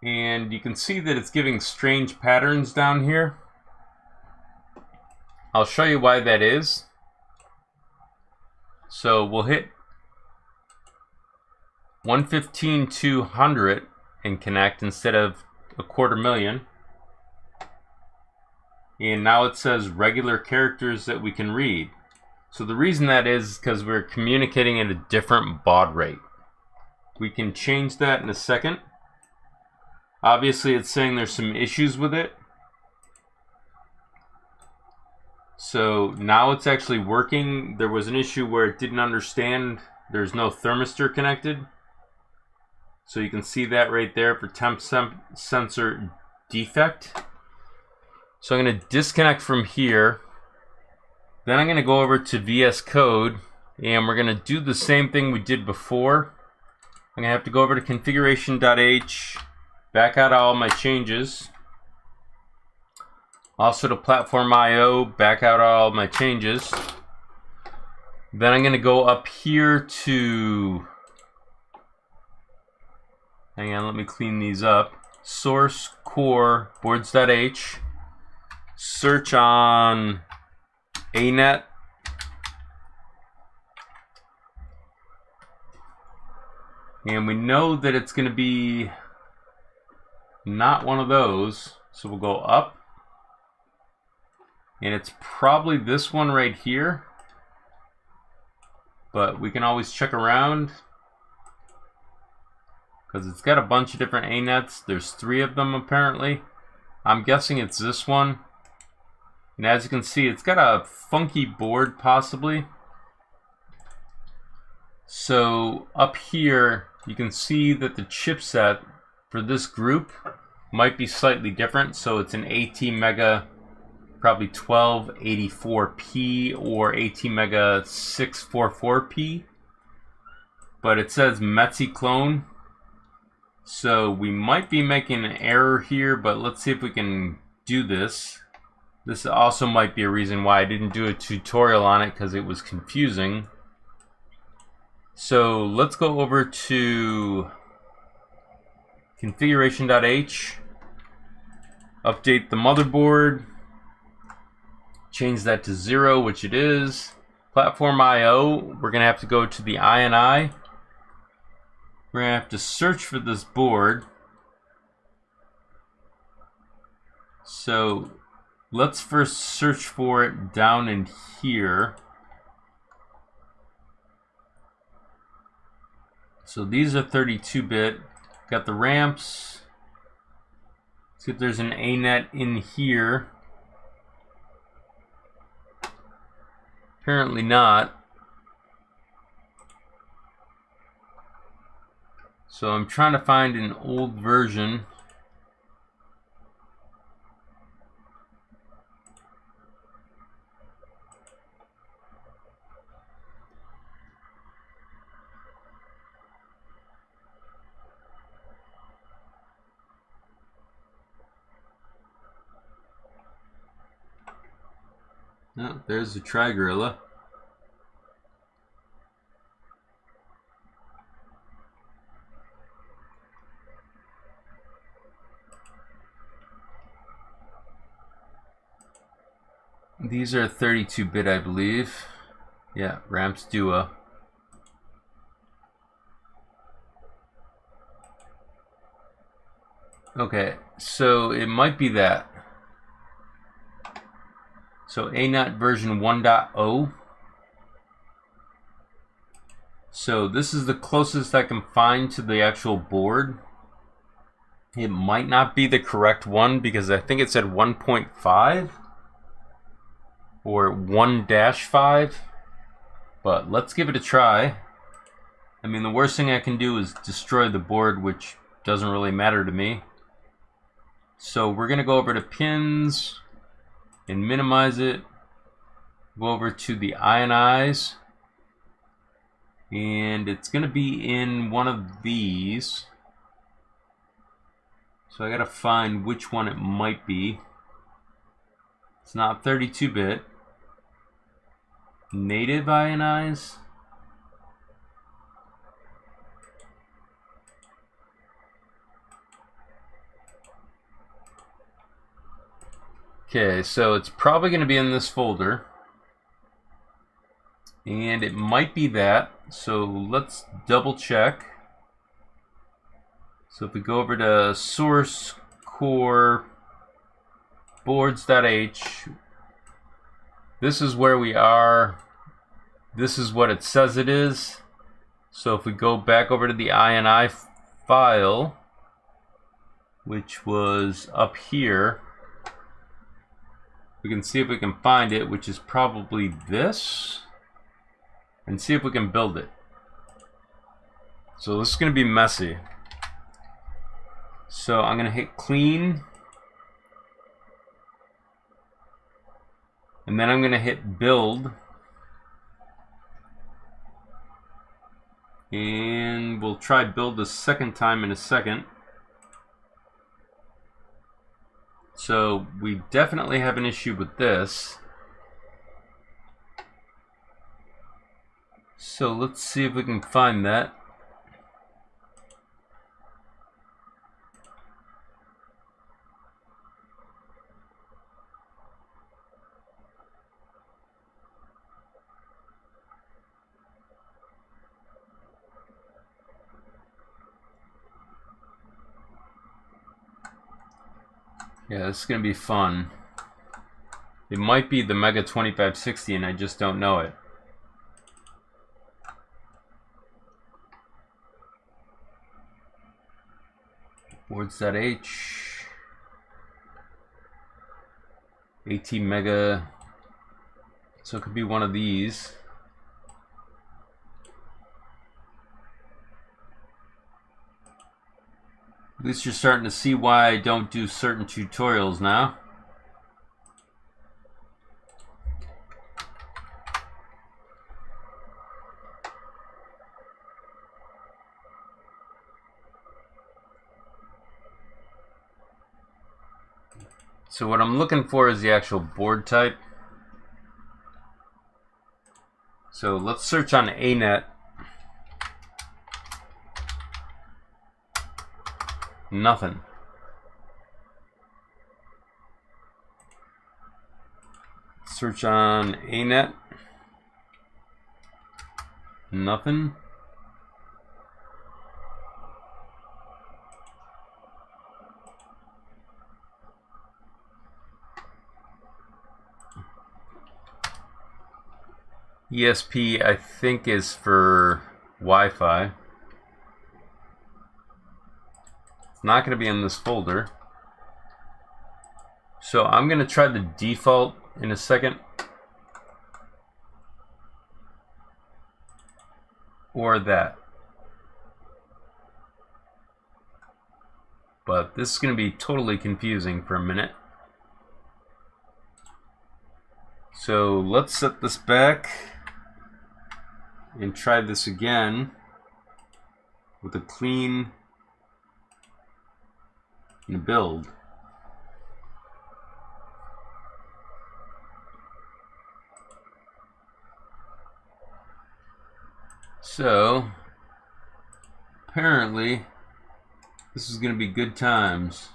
and you can see that it's giving strange patterns down here. I'll show you why that is. So we'll hit 115,200 and connect instead of 250,000. And now it says regular characters that we can read. So the reason that is because we're communicating at a different baud rate. We can change that in a second. Obviously it's saying there's some issues with it. So now it's actually working. There was an issue where it didn't understand there's no thermistor connected. So you can see that right there for temp sensor defect. So I'm going to disconnect from here. Then I'm going to go over to VS Code and we're going to do the same thing we did before. I'm going to have to go over to configuration.h, back out all my changes. Also to platform IO, back out all my changes. Then I'm going to go up here to, hang on, let me clean these up. Source, core, boards.h. Search on Anet. And we know that it's going to be not one of those. So we'll go up. And it's probably this one right here. But we can always check around. because it's got a bunch of different Anets. There's 3 of them apparently. I'm guessing it's this one. And as you can see, it's got a funky board possibly. So up here, you can see that the chipset for this group might be slightly different. So it's an ATmega probably 1284P or ATmega 644P. But it says Metzi clone. So we might be making an error here, but let's see if we can do this. This also might be a reason why I didn't do a tutorial on it, because it was confusing. So let's go over to configuration.h, update the motherboard, change that to 0, which it is. Platform IO, we're going to have to go to the INI. We're going to have to search for this board. So let's first search for it down in here. So these are 32-bit. Got the ramps. See if there's an Anet in here. Apparently not. So I'm trying to find an old version. Oh, there's the TryGorilla. These are 32-bit, I believe. Yeah, ramps Duo. Okay, so it might be that. So Anet version 1.0. So this is the closest I can find to the actual board. It might not be the correct one because I think it said 1.5 or 1-5. But let's give it a try. I mean, the worst thing I can do is destroy the board, which doesn't really matter to me. So we're going to go over to pins and minimize it. Go over to the INIs. And it's going to be in one of these. So I got to find which one it might be. It's not 32-bit. Native INIs. Okay, so it's probably going to be in this folder. And it might be that. So let's double check. So if we go over to source core boards.h, this is where we are. This is what it says it is. So if we go back over to the INI file, which was up here, we can see if we can find it, which is probably this, and see if we can build it. So this is going to be messy. So I'm going to hit clean, and then I'm going to hit build, and we'll try build a second time in a second. So we definitely have an issue with this. So let's see if we can find that. Yeah, this is going to be fun. It might be the Mega 2560 and I just don't know it. boards.h, AT Mega, so it could be one of these. At least you're starting to see why I don't do certain tutorials now. So what I'm looking for is the actual board type. So let's search on Anet. Nothing. Search on Anet. Nothing. ESP, I think, is for Wi-Fi. It's not going to be in this folder. So I'm going to try the default in a second. Or that. But this is going to be totally confusing for a minute. So let's set this back and try this again with a clean build. So apparently this is going to be good times.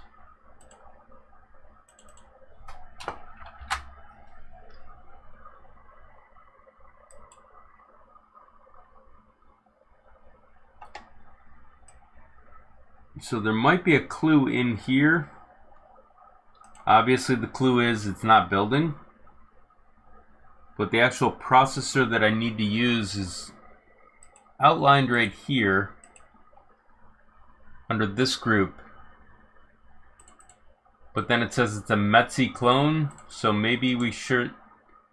So there might be a clue in here. Obviously the clue is it's not building. But the actual processor that I need to use is outlined right here under this group. But then it says it's a Metzi clone. So maybe we should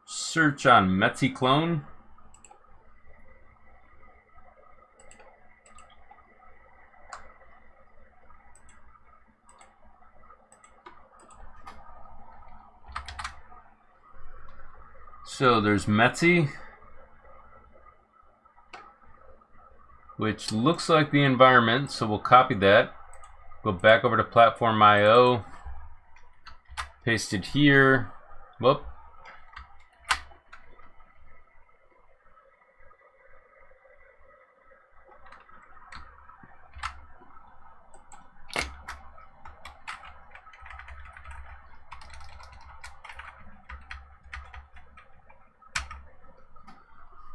search on Metzi clone. So there's Metzi, which looks like the environment, so we'll copy that, go back over to platform IO, paste it here, whoop.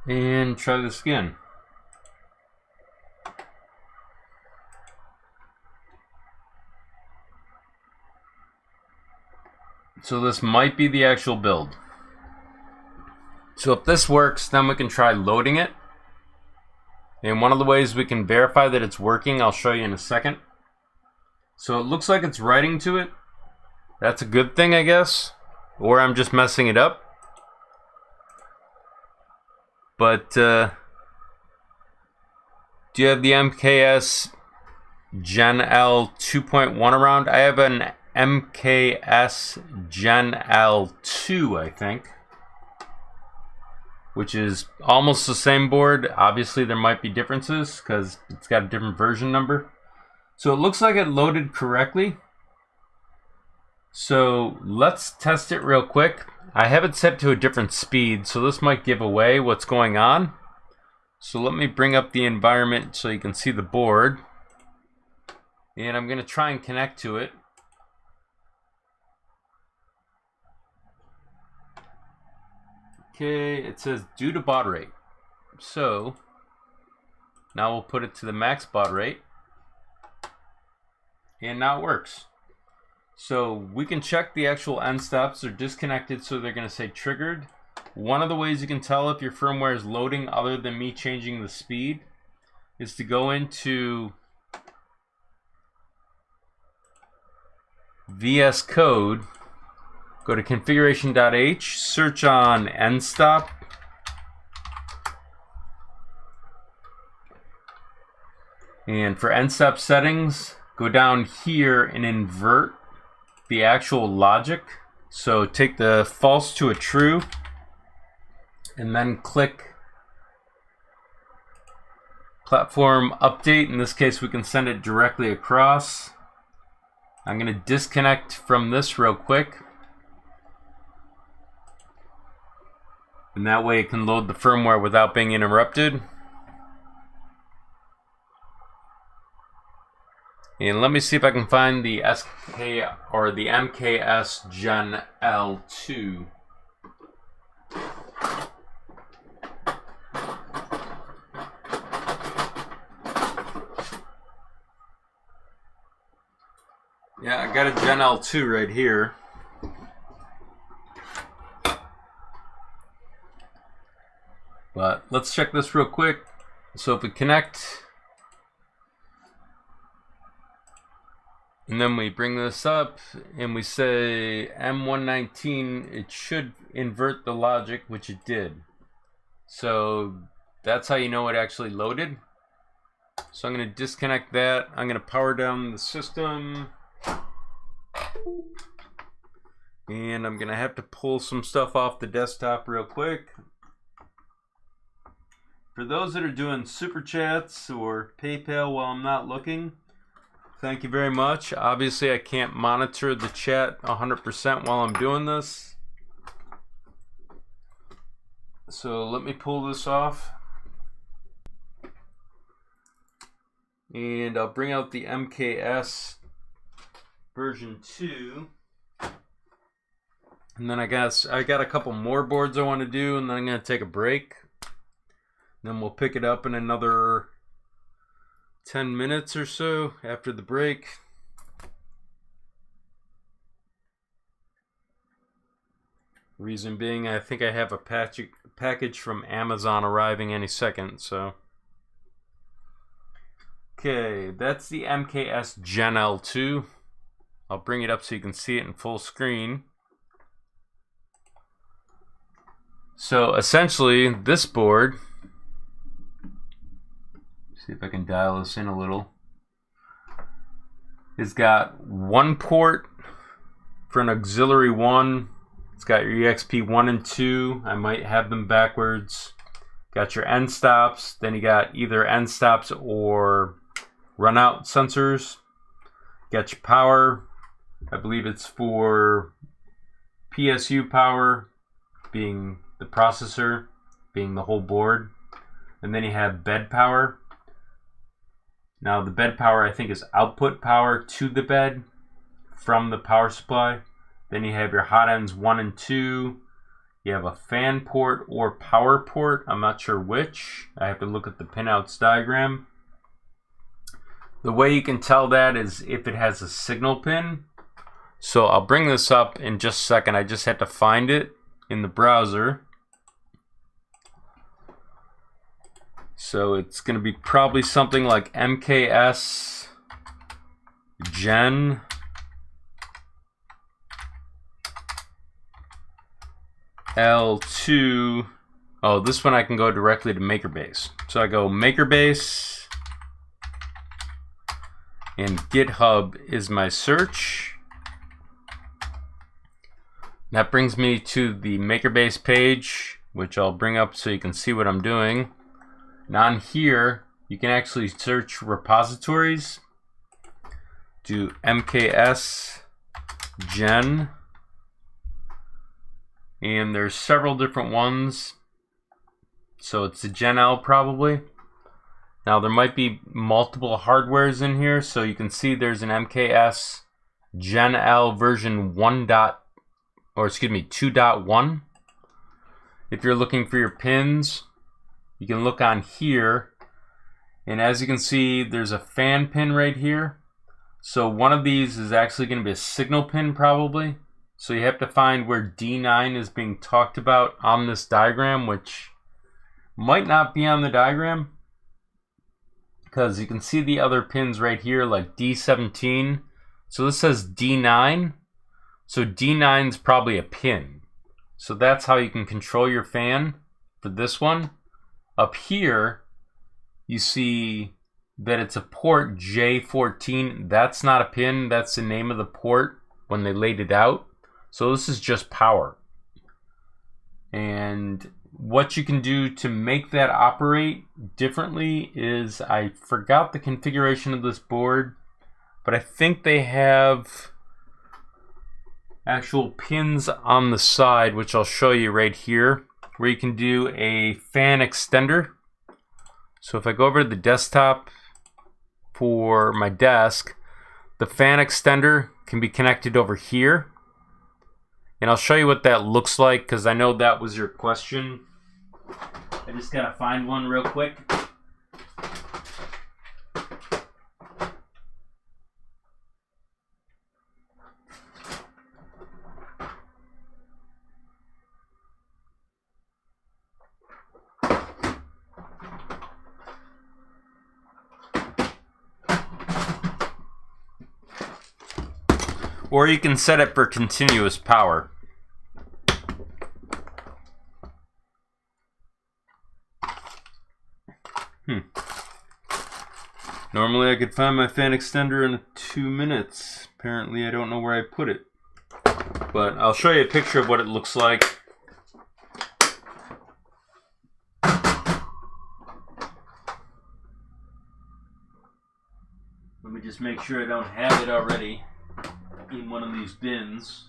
And try this again. So this might be the actual build. So if this works, then we can try loading it. And one of the ways we can verify that it's working, I'll show you in a second. So it looks like it's writing to it. That's a good thing, I guess. Or I'm just messing it up. But do you have the MKS Gen L 2.1 around? I have an MKS Gen L2, I think, which is almost the same board. Obviously there might be differences because it's got a different version number. So it looks like it loaded correctly. So let's test it real quick. I have it set to a different speed, so this might give away what's going on. So let me bring up the environment so you can see the board. And I'm going to try and connect to it. Okay, it says due to baud rate. So now we'll put it to the max baud rate. And now it works. So we can check the actual end stops. They're disconnected, so they're going to say triggered. One of the ways you can tell if your firmware is loading, other than me changing the speed, is to go into VS Code, go to configuration.h, search on end stop, and for end stop settings, go down here and invert the actual logic. So take the false to a true, and then click platform update. In this case, we can send it directly across. I'm going to disconnect from this real quick, and that way it can load the firmware without being interrupted. And let me see if I can find the SK or the MKS Gen L2. Yeah, I got a Gen L2 right here. But let's check this real quick. So if we connect, and then we bring this up and we say M119, it should invert the logic, which it did. So that's how you know it actually loaded. So I'm going to disconnect that. I'm going to power down the system. And I'm going to have to pull some stuff off the desktop real quick. For those that are doing super chats or PayPal while I'm not looking, thank you very much. Obviously, I can't monitor the chat 100% while I'm doing this. So let me pull this off. And I'll bring out the MKS version 2. And then I got a couple more boards I want to do, and then I'm going to take a break. Then we'll pick it up in another 10 minutes or so after the break. Reason being, I think I have a package from Amazon arriving any second, so. Okay, that's the MKS Gen L2. I'll bring it up so you can see it in full screen. So essentially, this board, see if I can dial this in a little, it's got one port for an auxiliary 1. It's got your EXP 1 and 2. I might have them backwards. Got your end stops. Then you got either end stops or run out sensors. Got your power. I believe it's for PSU power, being the processor, being the whole board. And then you have bed power. Now the bed power, I think, is output power to the bed from the power supply. Then you have your hot ends 1 and 2. You have a fan port or power port. I'm not sure which. I have to look at the pinouts diagram. The way you can tell that is if it has a signal pin. So I'll bring this up in just a second. I just had to find it in the browser. So it's going to be probably something like MKS Gen L2. Oh, this one I can go directly to MakerBase. So I go MakerBase, and GitHub is my search. That brings me to the MakerBase page, which I'll bring up so you can see what I'm doing. Now on here, you can actually search repositories. Do MKS Gen, and there's several different ones. So it's the Gen L probably. Now there might be multiple hardwares in here, so you can see there's an MKS Gen L version 2.1. If you're looking for your pins, you can look on here, and as you can see, there's a fan pin right here. So one of these is actually going to be a signal pin probably. So you have to find where D9 is being talked about on this diagram, which might not be on the diagram, because you can see the other pins right here like D17. So this says D9. So D9 is probably a pin. So that's how you can control your fan for this one. Up here, you see that it's a port J14. That's not a pin. That's the name of the port when they laid it out. So this is just power. And what you can do to make that operate differently is, I forgot the configuration of this board, but I think they have actual pins on the side, which I'll show you right here, where you can do a fan extender. So if I go over to the desktop for my desk, the fan extender can be connected over here. And I'll show you what that looks like, because I know that was your question. I just gotta find one real quick. Or you can set it for continuous power. Normally I could find my fan extender in 2 minutes. Apparently I don't know where I put it. But I'll show you a picture of what it looks like. Let me just make sure I don't have it already in one of these bins.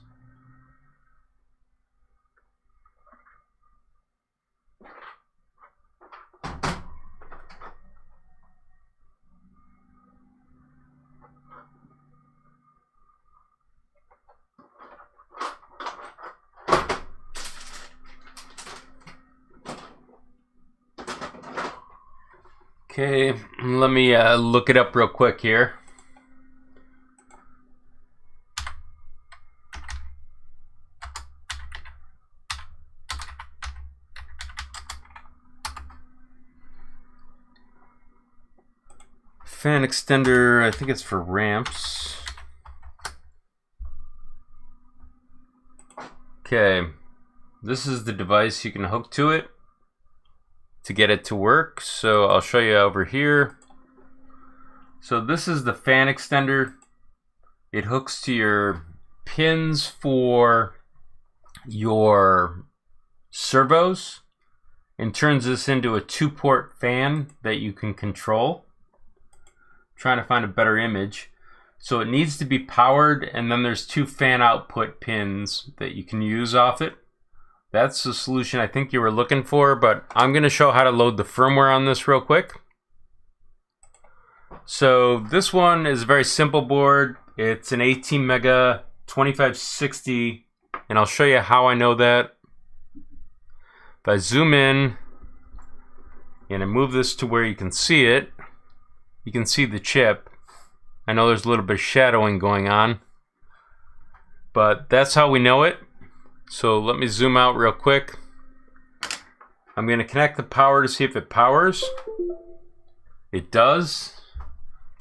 Okay, let me look it up real quick here. Fan extender, I think it's for ramps. Okay, this is the device you can hook to it to get it to work. So I'll show you over here. So this is the fan extender. It hooks to your pins for your servos and turns this into a 2-port fan that you can control. I'm trying to find a better image. So it needs to be powered, and then there's 2 fan output pins that you can use off it. That's the solution I think you were looking for, but I'm going to show how to load the firmware on this real quick. So this one is a very simple board. It's an 18 mega 2560, and I'll show you how I know that. If I zoom in and I move this to where you can see it, you can see the chip. I know there's a little bit of shadowing going on, but that's how we know it. So let me zoom out real quick. I'm going to connect the power to see if it powers. It does.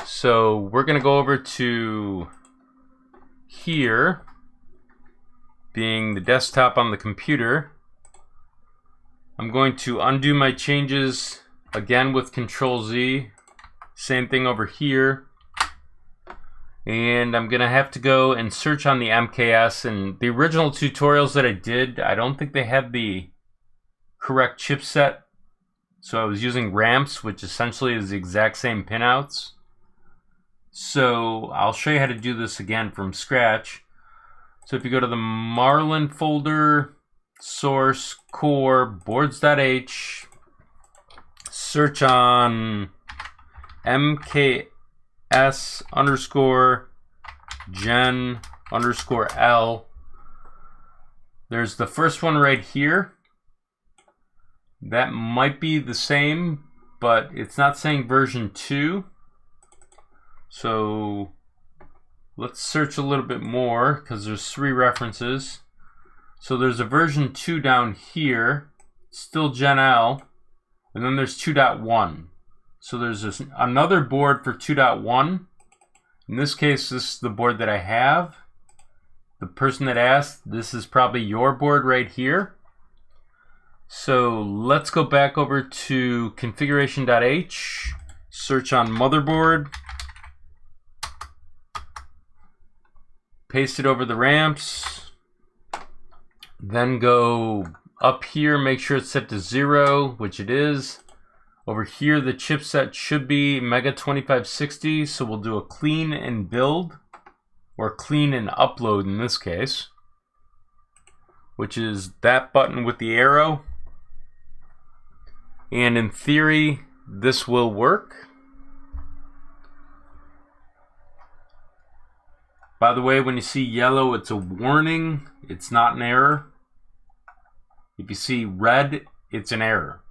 So we're going to go over to here, being the desktop on the computer. I'm going to undo my changes again with Control Z. Same thing over here. And I'm going to have to go and search on the MKS. And the original tutorials that I did, I don't think they had the correct chipset. So I was using ramps, which essentially is the exact same pinouts. So I'll show you how to do this again from scratch. So if you go to the Marlin folder, source, core, boards.h, search on MKS Gen L. There's the first one right here. That might be the same, but it's not saying version 2. So let's search a little bit more, because there's 3 references. So there's a version 2 down here, still Gen L, and then there's 2.1. So there's another board for 2.1, In this case, this is the board that I have. The person that asked, this is probably your board right here. So let's go back over to configuration.h, search on motherboard, paste it over the ramps, then go up here, make sure it's set to 0, which it is. Over here, the chipset should be Mega 2560, so we'll do a clean and build, or clean and upload in this case, which is that button with the arrow. And in theory, this will work. By the way, when you see yellow, it's a warning. It's not an error. If you see red, it's an error.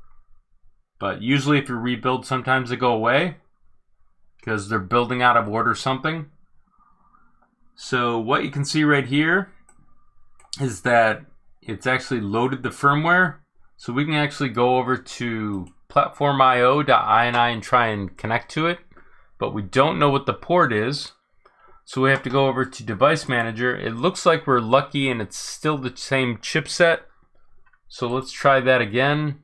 But usually if you rebuild, sometimes they go away because they're building out of order something. So what you can see right here is that it's actually loaded the firmware. So we can actually go over to platformio.ini and try and connect to it. But we don't know what the port is. So we have to go over to Device Manager. It looks like we're lucky and it's still the same chipset. So let's try that again.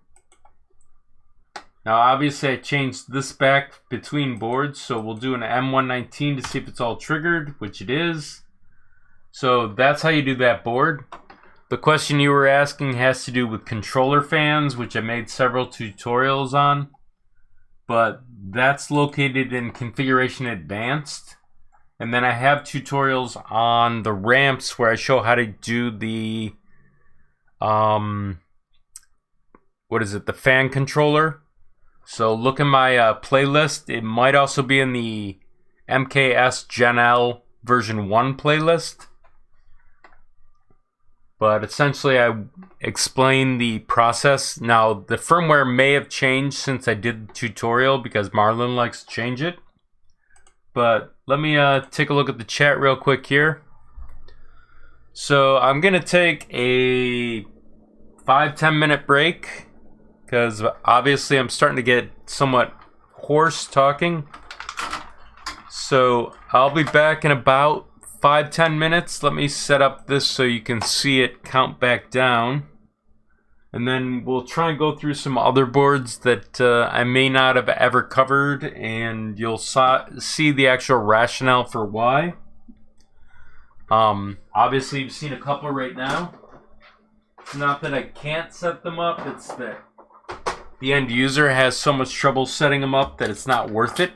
Now obviously I changed this back between boards, so we'll do an M119 to see if it's all triggered, which it is. So that's how you do that board. The question you were asking has to do with controller fans, which I made several tutorials on. But that's located in Configuration Advanced. And then I have tutorials on the ramps where I show how to do the the fan controller. So look in my playlist. It might also be in the MKS Gen L version 1 playlist. But essentially I explain the process. Now the firmware may have changed since I did the tutorial because Marlin likes to change it. But let me take a look at the chat real quick here. So I'm gonna take a 5-10 minute break because obviously I'm starting to get somewhat hoarse talking. So I'll be back in about 5-10 minutes. Let me set up this so you can see it count back down. And then we'll try and go through some other boards that I may not have ever covered, and you'll see the actual rationale for why. Obviously you've seen a couple right now. It's not that I can't set them up, it's that the end user has so much trouble setting them up that it's not worth it.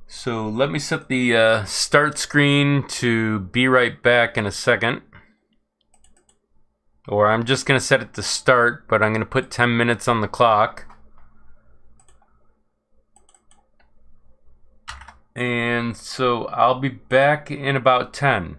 So let me set the start screen to be right back in a second. Or I'm just going to set it to start, but I'm going to put 10 minutes on the clock. And so I'll be back in about 10.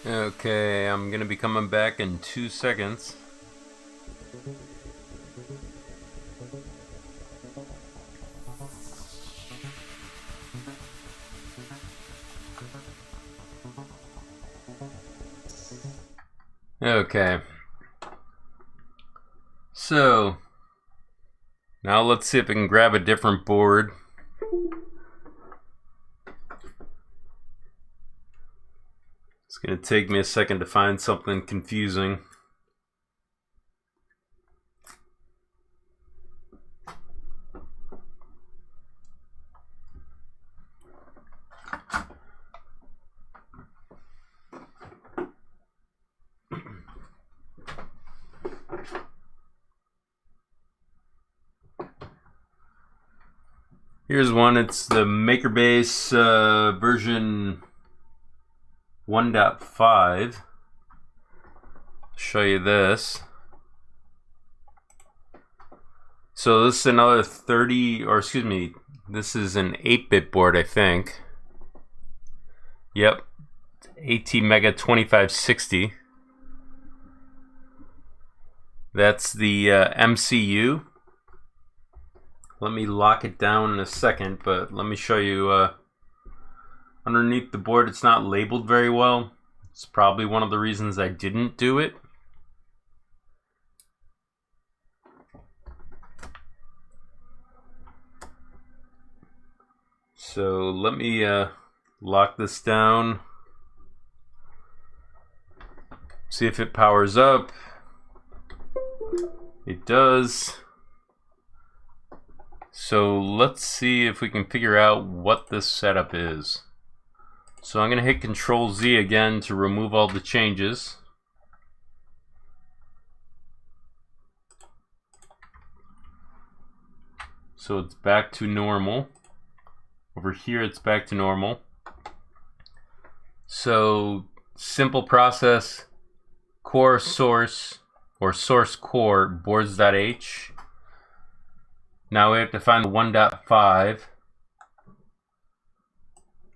Okay, I'm gonna be coming back in 2 seconds. Okay. So, now let's see if I can grab a different board. It's going to take me a second to find something confusing. Here's one. It's the MakerBase version 1.5. Show you this. So this is another 30, or excuse me, this is an 8-bit board, I think. Yep, AZTEEG 2560. That's the MCU. Let me lock it down in a second, but let me show you underneath the board. It's not labeled very well. It's probably one of the reasons I didn't do it. So let me lock this down. See if it powers up. It does. So let's see if we can figure out what this setup is. So I'm going to hit Control Z again to remove all the changes. So it's back to normal. Over here it's back to normal. So simple process, core source or source core boards.h. Now we have to find the 1.5.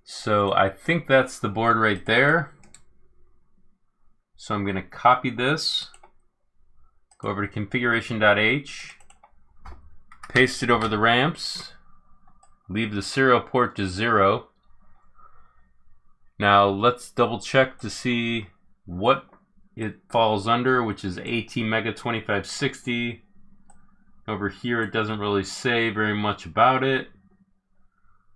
So I think that's the board right there. So I'm going to copy this, go over to configuration.h, paste it over the ramps, leave the serial port to 0. Now let's double check to see what it falls under, which is AZTEEG 2560. Over here it doesn't really say very much about it.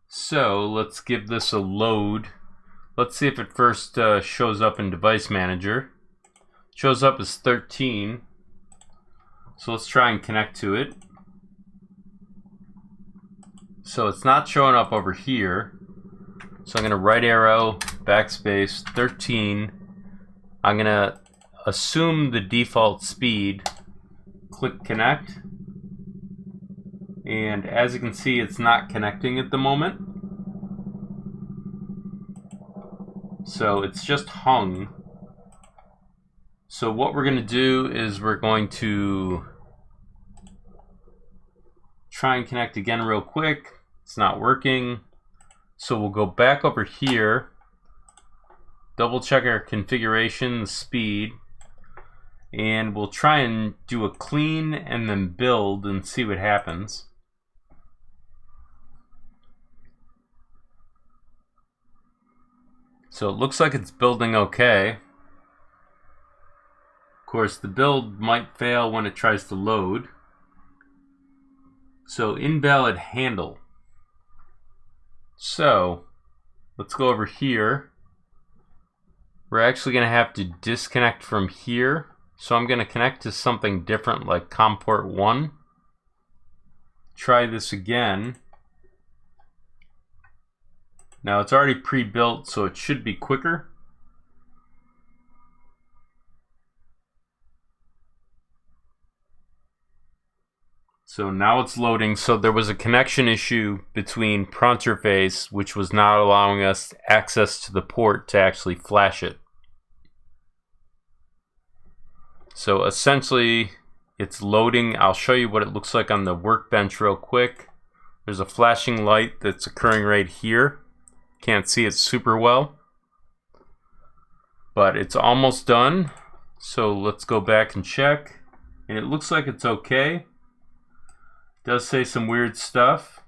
So let's give this a load. Let's see if it first shows up in Device Manager. shows up as 13. So let's try and connect to it. So it's not showing up over here. So I'm going to right arrow, backspace, 13. I'm going to assume the default speed, click connect. And as you can see, it's not connecting at the moment. So it's just hung. So what we're going to do is we're going to try and connect again real quick. It's not working. So we'll go back over here, double check our configuration, the speed, and we'll try and do a clean and then build and see what happens. So it looks like it's building okay. Of course, the build might fail when it tries to load. So invalid handle. So let's go over here. We're actually going to have to disconnect from here. So I'm going to connect to something different like COM port 1. Try this again. Now it's already pre-built, so it should be quicker. So now it's loading. So there was a connection issue between Pronterface, which was not allowing us access to the port to actually flash it. So essentially it's loading. I'll show you what it looks like on the workbench real quick. There's a flashing light that's occurring right here. Can't see it super well, but it's almost done. So let's go back and check, and it looks like it's okay. It does say some weird stuff,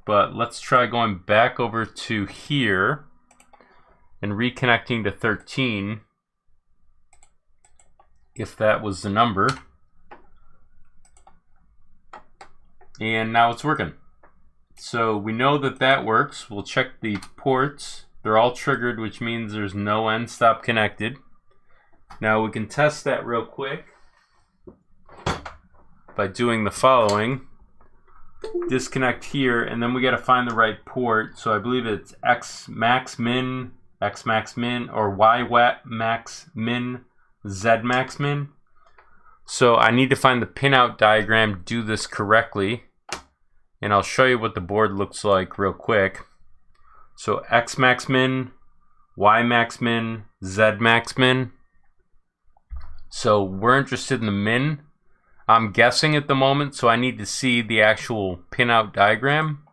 but let's try going back over to here and reconnecting to 13 if that was the number. And now it's working. So we know that that works. We'll check the ports. They're all triggered, which means there's no end stop connected. Now we can test that real quick by doing the following. Disconnect here, and then we got to find the right port. So I believe it's X max min, or Y max min, Z max min. So I need to find the pinout diagram, do this correctly. And I'll show you what the board looks like real quick. So X max min, Y max min, Z max min. So we're interested in the min. I'm guessing at the moment, so I need to see the actual pinout diagram.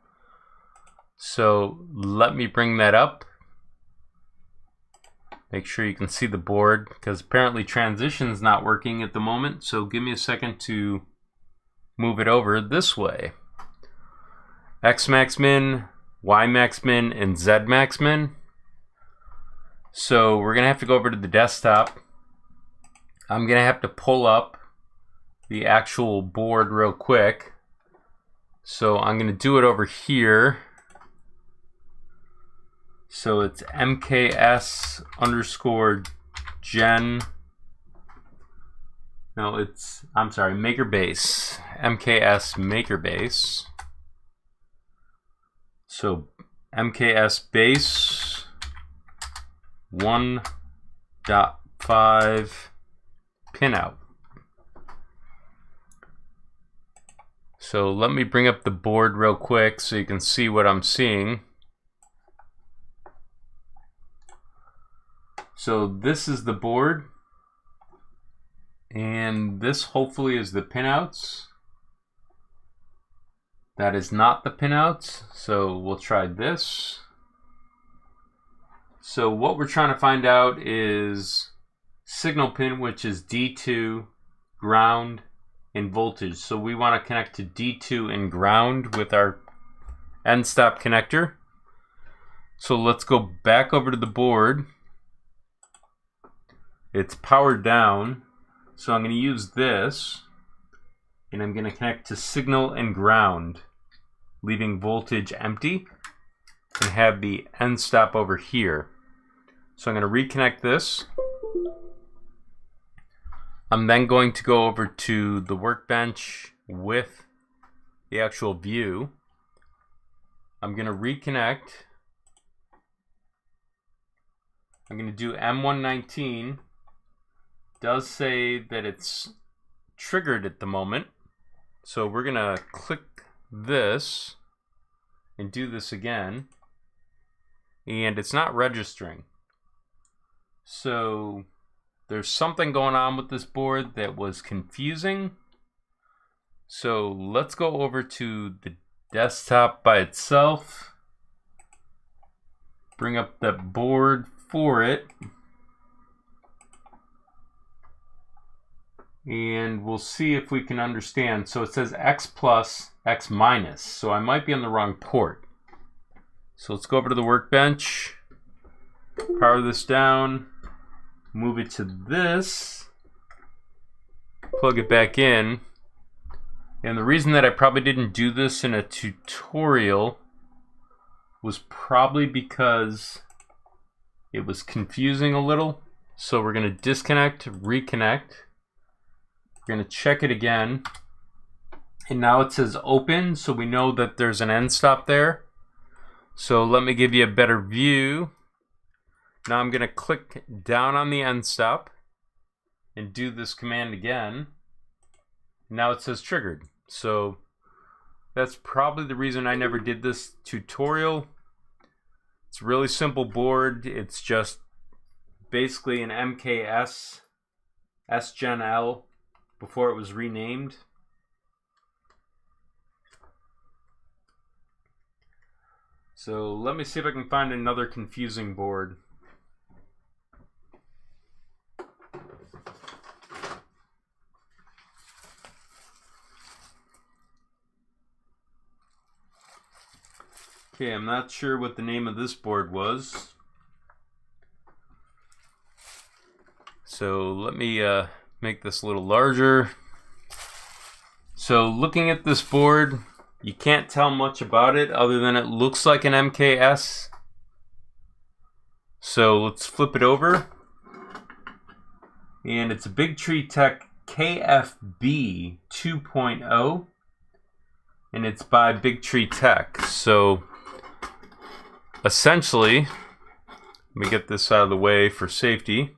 So let me bring that up. Make sure you can see the board, because apparently transition's not working at the moment. So give me a second to move it over this way. X max min, Y max min, and Z max min. So we're gonna have to go over to the desktop. I'm gonna have to pull up the actual board real quick. So I'm gonna do it over here. So it's MKS underscore Gen. No, I'm sorry, Maker Base. MKS Maker Base. So MKS Base 1.5 pinout. So let me bring up the board real quick so you can see what I'm seeing. So this is the board, and this hopefully is the pinouts. That is not the pinouts, so we'll try this. So what we're trying to find out is signal pin, which is D2, ground, and voltage. So we want to connect to D2 and ground with our end stop connector. So let's go back over to the board. It's powered down, so I'm going to use this, and I'm going to connect to signal and ground, leaving voltage empty, and have the end stop over here. So I'm going to reconnect this, I'm then going to go over to the workbench with the actual view. I'm going to reconnect. I'm going to do M119. Does say that it's triggered at the moment. So we're going to click this and do this again. And it's not registering. So there's something going on with this board that was confusing. So let's go over to the desktop by itself. Bring up the board for it. And we'll see if we can understand. So it says X plus, X minus. So I might be on the wrong port. So let's go over to the workbench. Power this down. Move it to this. Plug it back in. And the reason that I probably didn't do this in a tutorial was probably because it was confusing a little. So we're going to disconnect, reconnect. We're going to check it again. And now it says open, so we know that there's an end stop there. So let me give you a better view. Now I'm going to click down on the end stop and do this command again. Now it says triggered. So that's probably the reason I never did this tutorial. It's a really simple board. It's just basically an MKS Gen L before it was renamed. So let me see if I can find another confusing board. Okay, I'm not sure what the name of this board was. So let me make this a little larger. So looking at this board, you can't tell much about it other than it looks like an MKS. So let's flip it over. And it's a BigTreeTech KFB 2.0. And it's by BigTreeTech. So essentially, let me get this out of the way for safety.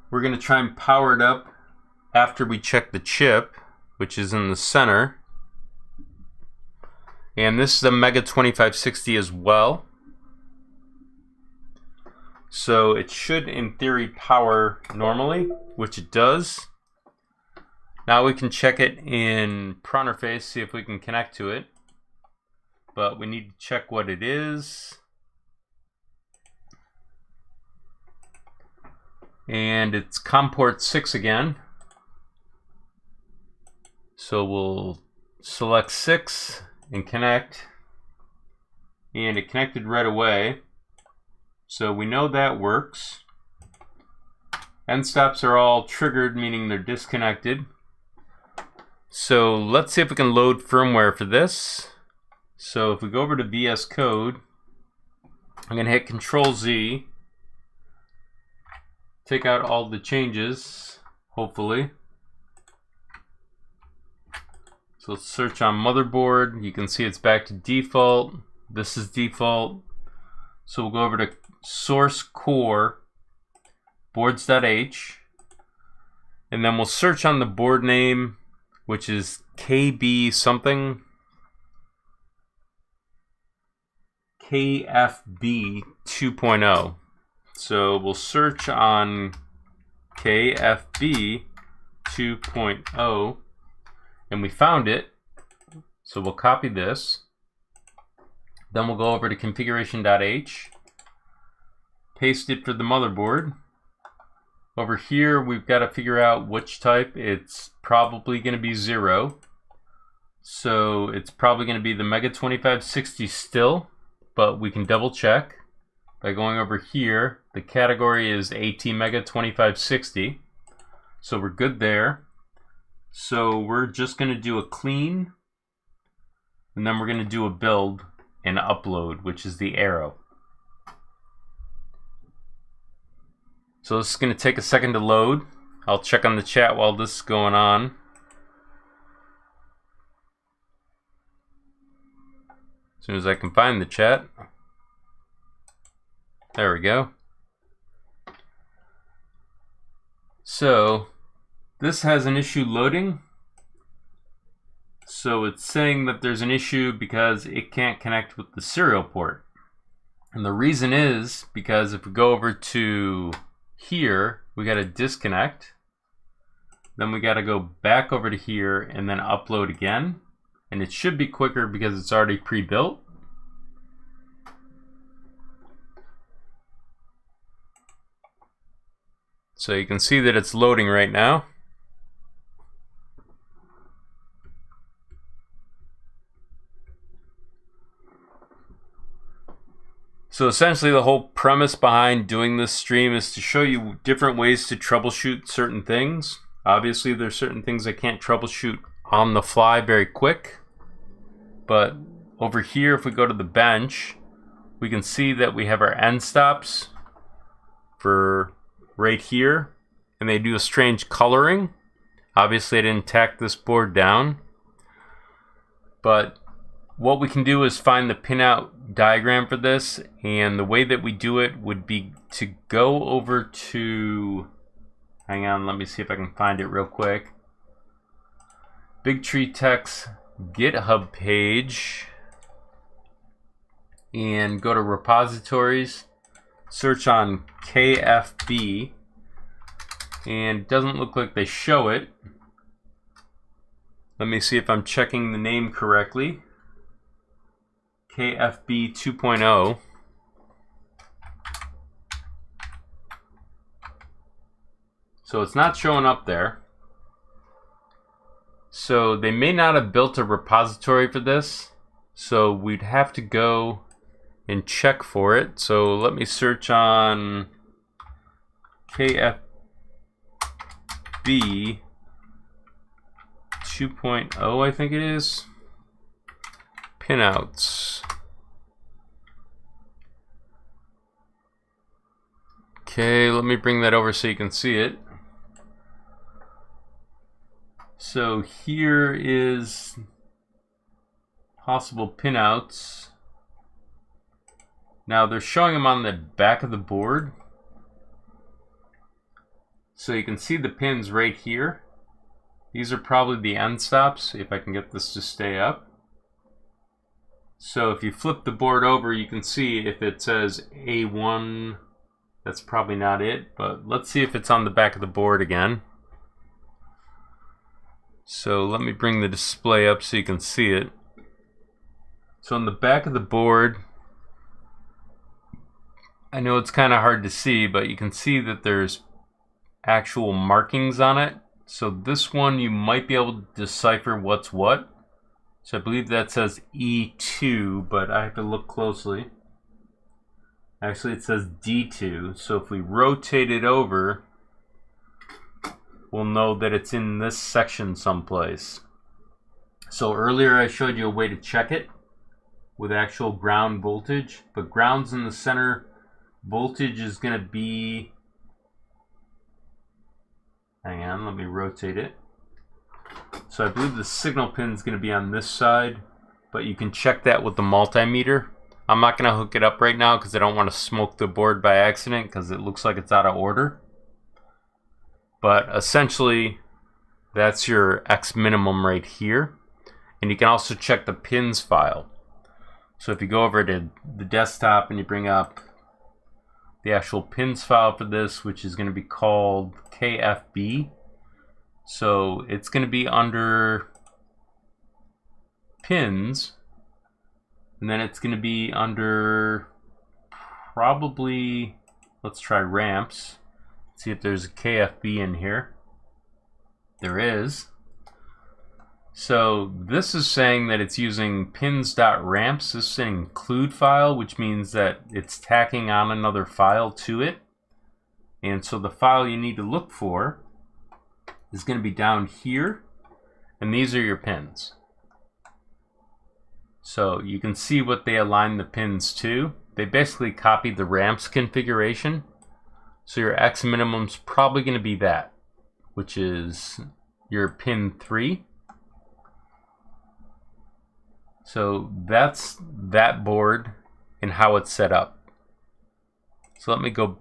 We're going to try and power it up after we check the chip, which is in the center. And this is a Mega 2560 as well. So it should, in theory, power normally, which it does. Now we can check it in Pronterface, see if we can connect to it. But we need to check what it is. And it's COM port 6 again. So we'll select 6 and connect. And it connected right away. So we know that works. End stops are all triggered, meaning they're disconnected. So let's see if we can load firmware for this. So if we go over to VS Code, I'm going to hit Control Z. Take out all the changes, hopefully. So let's search on motherboard. You can see it's back to default. This is default. So we'll go over to source core boards.h. And then we'll search on the board name, which is KB something. KFB 2.0. So we'll search on KFB 2.0 and we found it. So we'll copy this. Then we'll go over to configuration.h, paste it for the motherboard. Over here we've got to figure out which type. It's probably going to be 0. So it's probably going to be the Mega 2560 still, but we can double check by going over here. The category is AT Mega 2560. So we're good there. So we're just going to do a clean, and then we're going to do a build and upload, which is the arrow. So this is going to take a second to load. I'll check on the chat while this is going on. As soon as I can find the chat. There we go. So this has an issue loading. So it's saying that there's an issue because it can't connect with the serial port. And the reason is because if we go over to here, we got to disconnect. Then we got to go back over to here and then upload again. And it should be quicker because it's already pre-built. So you can see that it's loading right now. So essentially the whole premise behind doing this stream is to show you different ways to troubleshoot certain things. Obviously there's certain things I can't troubleshoot on the fly very quick. But over here, if we go to the bench, we can see that we have our end stops for right here. And they do a strange coloring. Obviously I didn't tack this board down. But what we can do is find the pinout diagram for this, and the way that we do it would be to go over to, hang on, let me see if I can find it real quick. BigTreeTech's GitHub page, and go to repositories, search on KFB, and it doesn't look like they show it. Let me see if I'm checking the name correctly. KFB 2.0. So it's not showing up there. So they may not have built a repository for this. So we'd have to go and check for it. So let me search on KFB 2.0, I think it is. Pinouts. Okay, let me bring that over so you can see it. So here is possible pinouts. Now they're showing them on the back of the board. So you can see the pins right here. These are probably the end stops, if I can get this to stay up. So if you flip the board over, you can see if it says A1, that's probably not it, but let's see if it's on the back of the board again. So let me bring the display up so you can see it. So on the back of the board, I know it's kind of hard to see, but you can see that there's actual markings on it. So this one, you might be able to decipher what's what. So I believe that says E2, but I have to look closely. Actually, it says D2. So if we rotate it over, we'll know that it's in this section someplace. So earlier I showed you a way to check it with actual ground voltage, but ground's in the center. Voltage is going to be, hang on, let me rotate it. So I believe the signal pin is going to be on this side, but you can check that with the multimeter. I'm not going to hook it up right now because I don't want to smoke the board by accident because it looks like it's out of order. But essentially, that's your X minimum right here. And you can also check the pins file. So if you go over to the desktop and you bring up the actual pins file for this, which is going to be called KFB. So it's going to be under pins, and then it's going to be under probably, let's try ramps. See if there's a KFB in here. There is. So this is saying that it's using pins.ramps. This is an include file, which means that it's tacking on another file to it. And so the file you need to look for is going to be down here, and these are your pins. So you can see what they align the pins to. They basically copied the ramps configuration. So your X minimum's probably going to be that, which is your pin 3. So that's that board and how it's set up. So let me go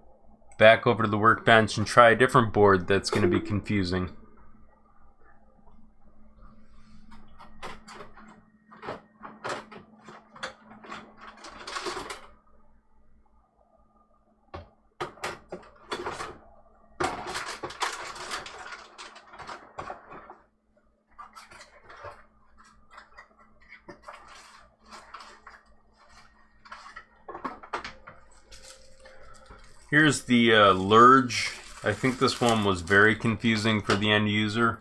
back over to the workbench and try a different board that's going to be confusing. Here's the Lurge. I think this one was very confusing for the end user.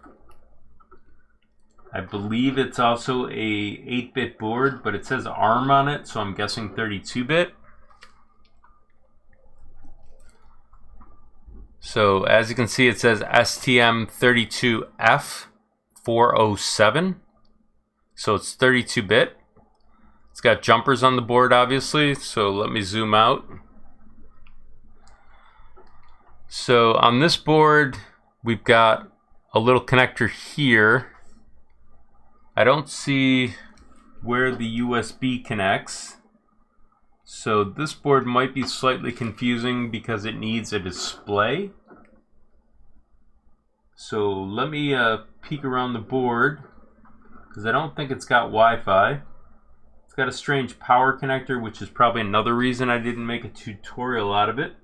I believe it's also a 8-bit board, but it says ARM on it, so I'm guessing 32-bit. So as you can see, it says STM32F407. So it's 32-bit. It's got jumpers on the board, obviously, so let me zoom out. So on this board, we've got a little connector here. I don't see where the USB connects. So this board might be slightly confusing because it needs a display. So let me peek around the board because I don't think it's got Wi-Fi. It's got a strange power connector, which is probably another reason I didn't make a tutorial out of it.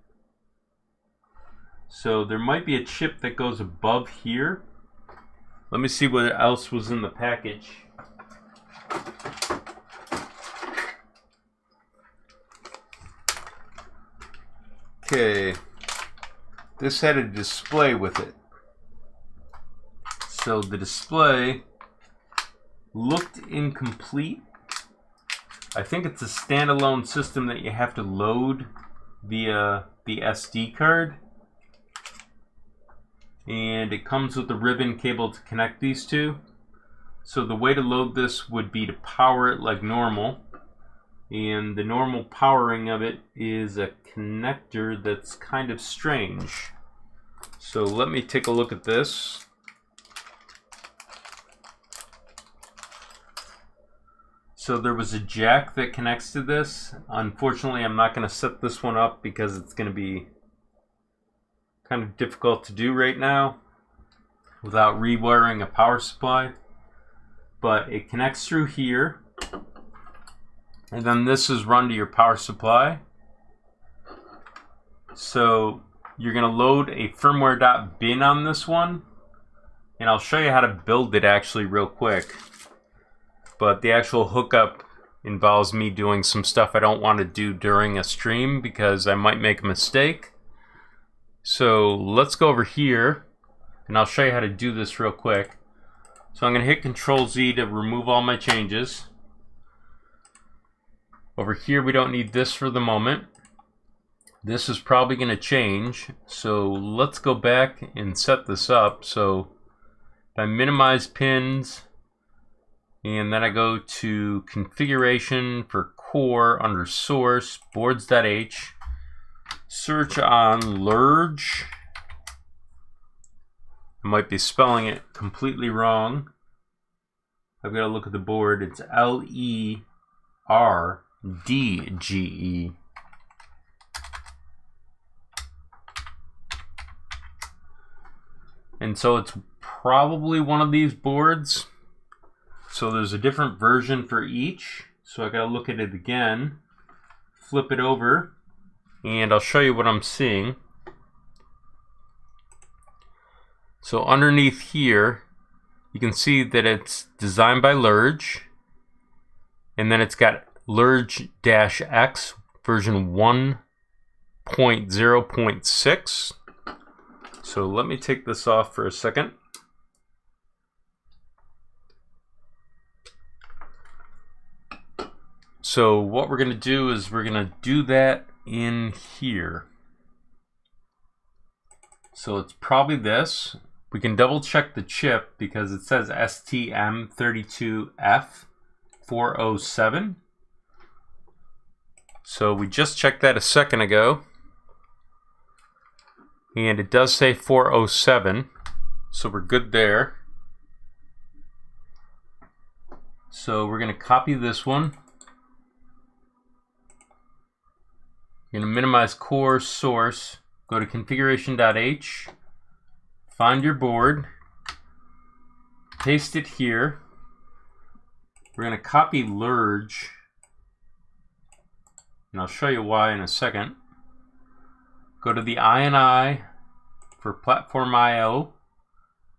So there might be a chip that goes above here. Let me see what else was in the package. Okay, this had a display with it. So the display looked incomplete. I think it's a standalone system that you have to load via the SD card. And it comes with a ribbon cable to connect these two. So the way to load this would be to power it like normal. And the normal powering of it is a connector that's kind of strange. So let me take a look at this. So there was a jack that connects to this. Unfortunately, I'm not going to set this one up because it's going to be kind of difficult to do right now without rewiring a power supply. But it connects through here, and then this is run to your power supply. So you're going to load a firmware.bin on this one, and I'll show you how to build it actually real quick. But the actual hookup involves me doing some stuff I don't want to do during a stream because I might make a mistake. So let's go over here and I'll show you how to do this real quick. So I'm going to hit Control-Z to remove all my changes. Over here we don't need this for the moment. This is probably going to change. So let's go back and set this up. So if I minimize pins and then I go to configuration for core under source boards.h. Search on Lurge. I might be spelling it completely wrong. I've got to look at the board. It's L-E-R-D-G-E. And so it's probably one of these boards. So there's a different version for each. So I got to look at it again. Flip it over. And I'll show you what I'm seeing. So underneath here, you can see that it's designed by Lurge. And then it's got Lurge X version 1.0.6. So let me take this off for a second. So what we're going to do is we're going to do that in here. So it's probably this. We can double check the chip because it says STM32F407. So we just checked that a second ago. And it does say 407, so we're good there. So we're going to copy this one. You're going to minimize core source, go to configuration.h, find your board, paste it here. We're going to copy Lurge, and I'll show you why in a second. Go to the INI for platform IO.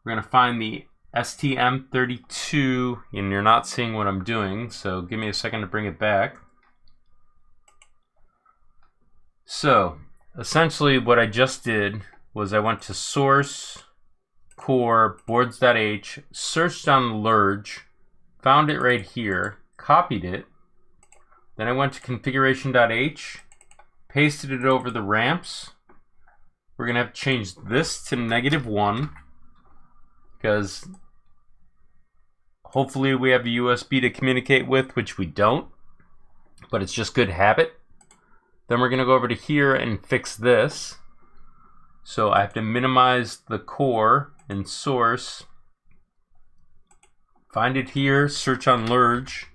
We're going to find the STM32, and you're not seeing what I'm doing, so give me a second to bring it back. So essentially what I just did was I went to source, core, boards.h, searched on Lurge, found it right here, copied it, then I went to configuration.h, pasted it over the ramps. We're going to have to change this to -1 because hopefully we have a USB to communicate with, which we don't, but it's just good habit. Then we're going to go over to here and fix this. So I have to minimize the core and source. Find it here, search on Lurge.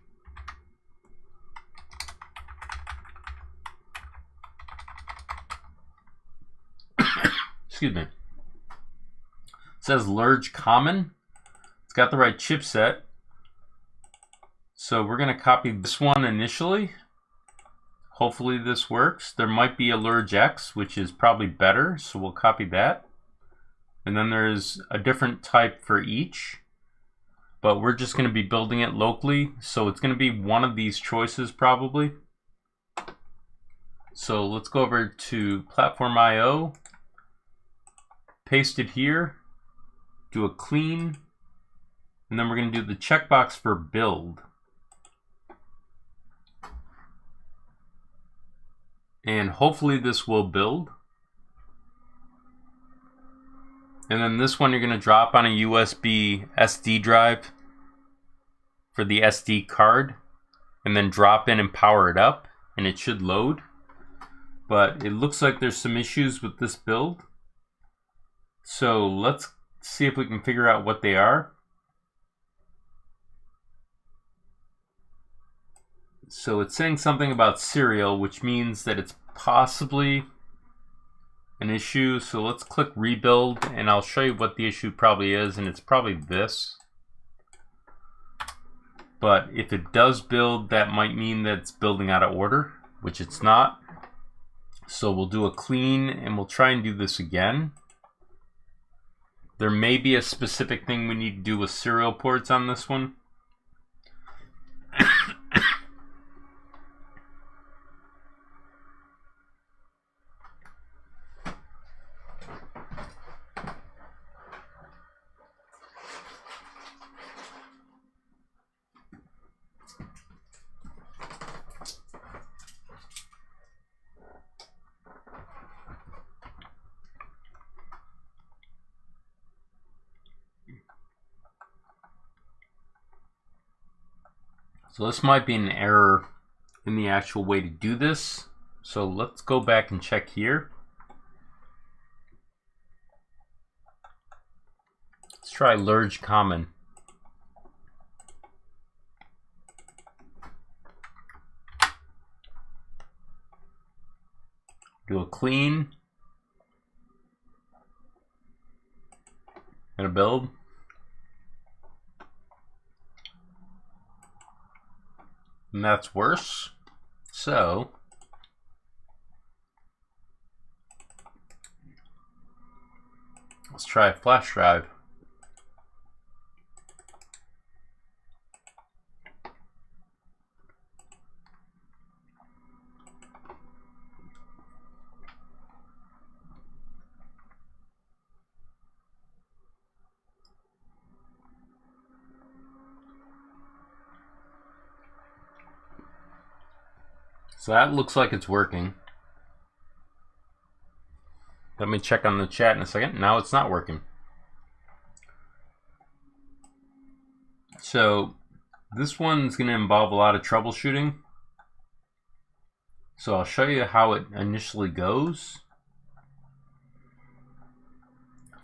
Excuse me. It says Lurge Common. It's got the right chipset. So we're going to copy this one initially. Hopefully this works. There might be a Lurge X, which is probably better, so we'll copy that. And then there's a different type for each, but we're just going to be building it locally, so it's going to be one of these choices probably. So let's go over to Platform IO, paste it here, do a clean, and then we're going to do the checkbox for build. And hopefully this will build. And then this one you're going to drop on a USB SD drive for the SD card, and then drop in and power it up, and it should load. But it looks like there's some issues with this build. So let's see if we can figure out what they are. So it's saying something about serial, which means that it's possibly an issue. So let's click rebuild, and I'll show you what the issue probably is, and it's probably this. But if it does build, that might mean that it's building out of order, which it's not. So we'll do a clean, and we'll try and do this again. There may be a specific thing we need to do with serial ports on this one. So this might be an error in the actual way to do this. So let's go back and check here. Let's try Lurge Common. Do a clean. And a build. And that's worse. So let's try a flash drive. So that looks like it's working. Let me check on the chat in a second. Now it's not working. So this one's going to involve a lot of troubleshooting. So I'll show you how it initially goes.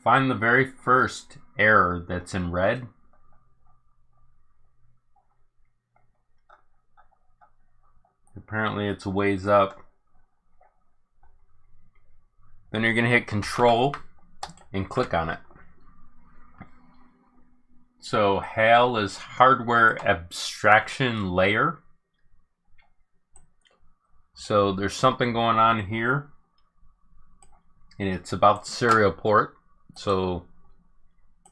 find the very first error that's in red. Apparently it's a ways up. Then you're going to hit Control and click on it. So HAL is Hardware Abstraction Layer. So there's something going on here, and it's about the serial port. So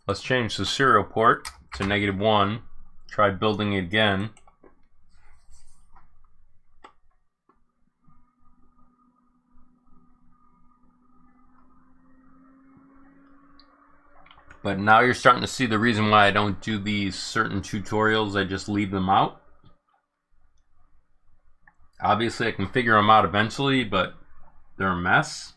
let's change the serial port to -1. Try building it again. But now you're starting to see the reason why I don't do these certain tutorials. I just leave them out. Obviously I can figure them out eventually, but they're a mess.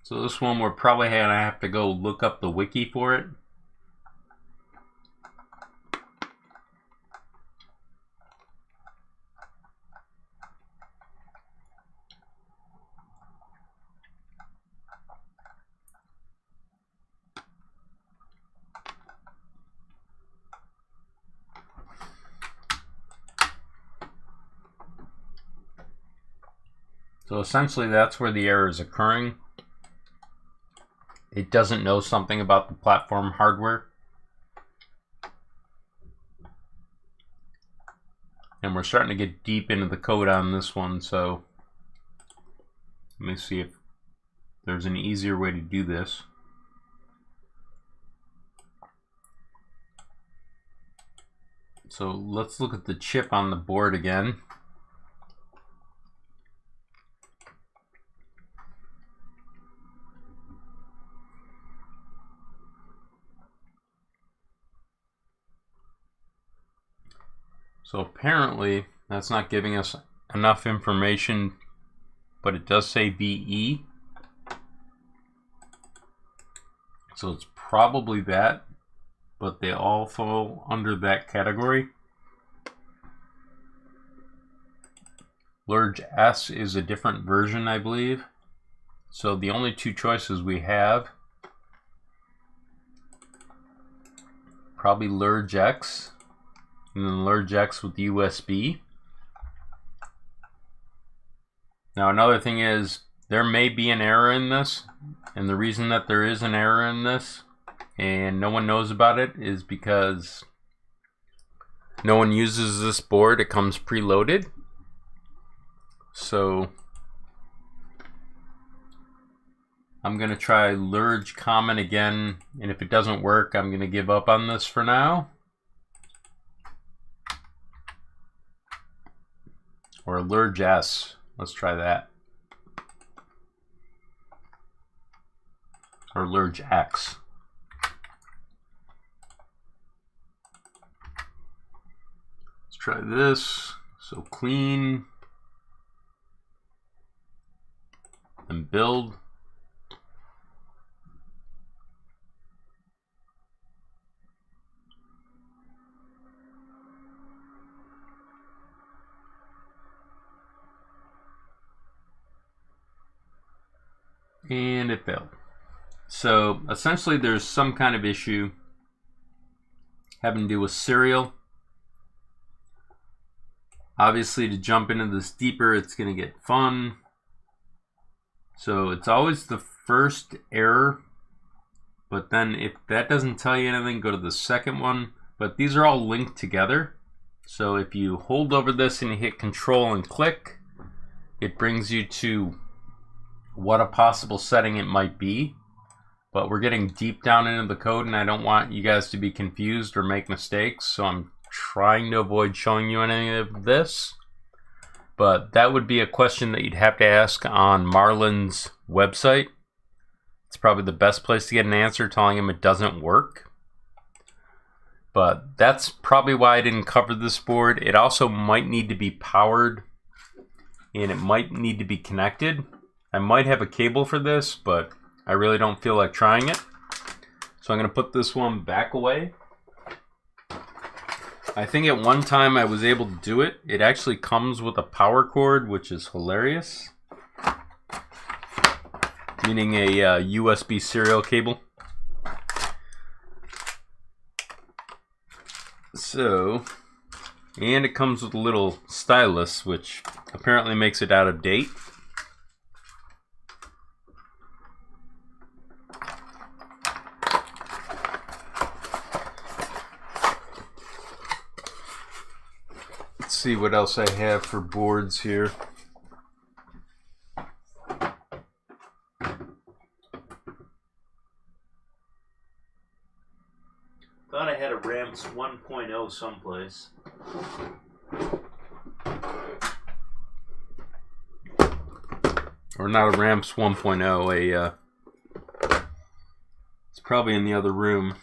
So this one we're probably gonna have to go look up the wiki for it. So essentially that's where the error is occurring. It doesn't know something about the platform hardware. And we're starting to get deep into the code on this one, so let me see if there's an easier way to do this. So let's look at the chip on the board again. So apparently that's not giving us enough information, but it does say VE. So it's probably that, but they all fall under that category. Lurge S is a different version, I believe. So the only two choices we have, probably Lurge X, and then Lurge X with USB. Now another thing is, there may be an error in this, and the reason that there is an error in this and no one knows about it is because no one uses this board. It comes preloaded. So I'm gonna try Lurge Common again, and if it doesn't work, I'm gonna give up on this for now. Or Lurge S. Let's try that. Or Lurge X. Let's try this. So clean. And build. And it failed. So essentially there's some kind of issue having to do with serial. Obviously to jump into this deeper, it's going to get fun. So it's always the first error, but then if that doesn't tell you anything, go to the second one. But these are all linked together. So if you hold over this and you hit Control and click, it brings you to what a possible setting it might be. But we're getting deep down into the code, and I don't want you guys to be confused or make mistakes, so I'm trying to avoid showing you any of this. But that would be a question that you'd have to ask on Marlin's website. It's probably the best place to get an answer, telling him it doesn't work. But that's probably why I didn't cover this board. It also might need to be powered, and it might need to be connected. I might have a cable for this, but I really don't feel like trying it. So I'm going to put this one back away. I think at one time I was able to do it. It actually comes with a power cord, which is hilarious. Meaning a USB serial cable. So, and it comes with a little stylus, which apparently makes it out of date. Let's see what else I have for boards here. Thought I had a Ramps 1.0 someplace. Or not a Ramps 1.0, it's probably in the other room.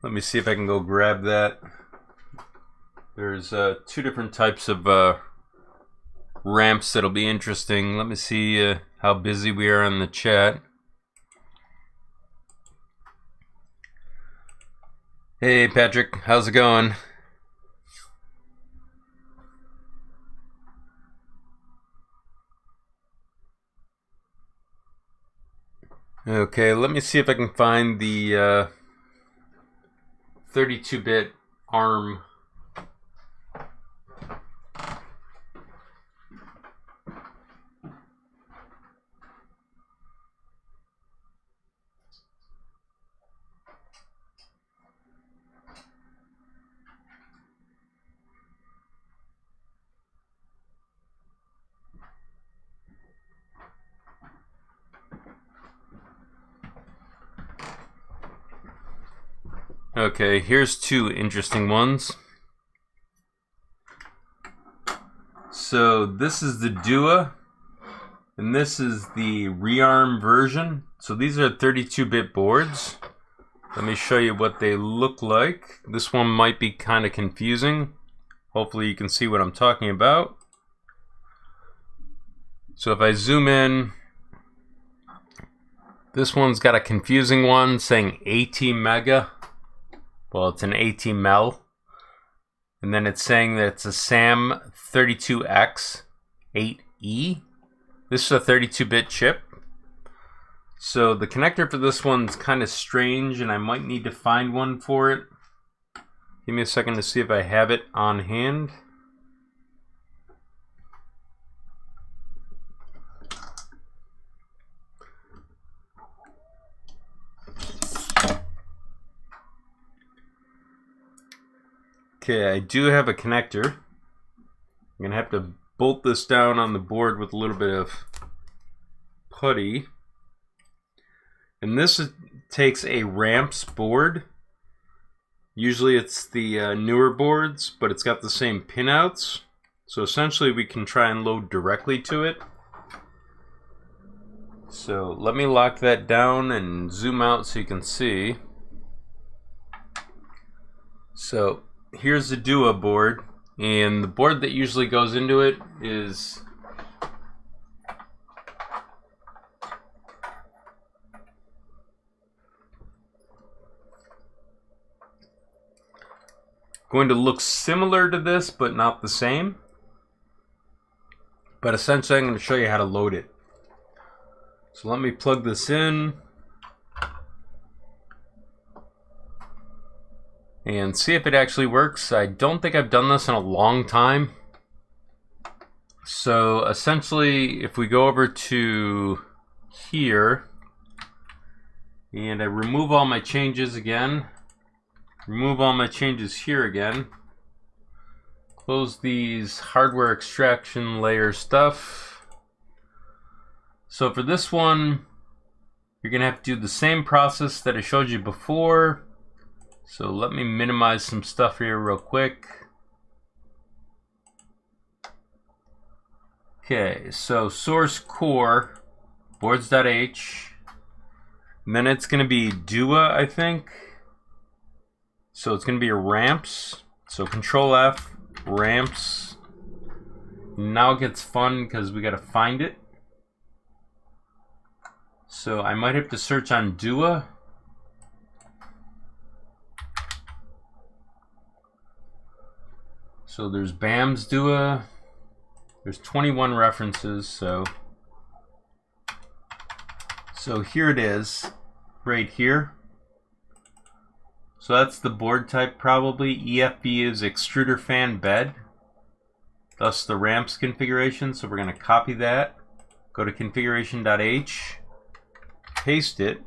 Let me see if I can go grab that. There's two different types of ramps that'll be interesting. Let me see how busy we are on the chat. Hey Patrick, how's it going? Okay, let me see if I can find the 32-bit ARM. Okay, here's two interesting ones. So this is the Dua, and this is the rearm version. So these are 32-bit boards. Let me show you what they look like. This one might be kind of confusing. Hopefully you can see what I'm talking about. So if I zoom in, this one's got a confusing one saying AT Mega. Well, it's an AT-MEL. And then it's saying that it's a SAM32X 8E. This is a 32-bit chip. So the connector for this one's kind of strange, and I might need to find one for it. Give me a second to see if I have it on hand. Okay, I do have a connector. I'm gonna have to bolt this down on the board with a little bit of putty. And this takes a Ramps board. Usually it's the newer boards, but it's got the same pinouts. So essentially we can try and load directly to it. So let me lock that down and zoom out so you can see. So here's the Dua board, and the board that usually goes into it is going to look similar to this, but not the same. But essentially I'm going to show you how to load it. So let me plug this in and see if it actually works. I don't think I've done this in a long time. So essentially, if we go over to here and I remove all my changes again, remove all my changes here again, close these hardware extraction layer stuff. So for this one, you're gonna have to do the same process that I showed you before. So let me minimize some stuff here real quick. Okay, so source core, boards.h, and then it's going to be Dua, I think. So it's going to be a ramps. So Control F, ramps, Now it gets fun because we got to find it. So I might have to search on Dua. So there's BAM's Dua. There's 21 references, so here it is, right here. So that's the board type probably. EFB is extruder fan bed, thus the ramps configuration. So we're going to copy that, go to configuration.h, paste it.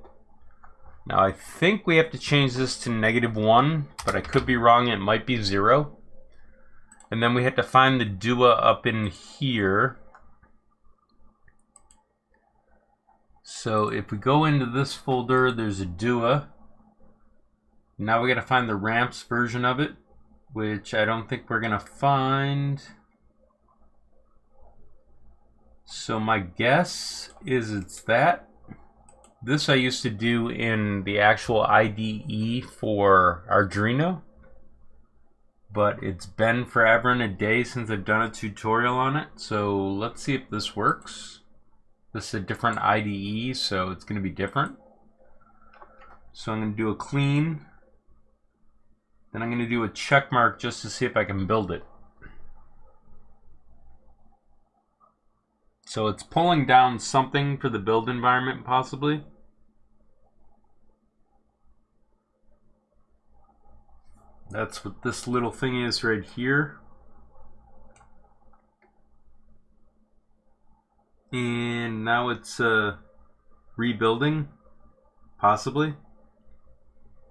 Now I think we have to change this to -1, but I could be wrong, it might be 0. And then we have to find the Dua up in here. So if we go into this folder, there's a Dua. Now we got to find the ramps version of it, which I don't think we're going to find. So my guess is it's that. This I used to do in the actual IDE for Arduino, but it's been forever and a day since I've done a tutorial on it. So let's see if this works. This is a different IDE, so it's going to be different. So I'm going to do a clean. Then I'm going to do a check mark just to see if I can build it. So it's pulling down something for the build environment possibly. That's what this little thing is right here. And now it's rebuilding, possibly.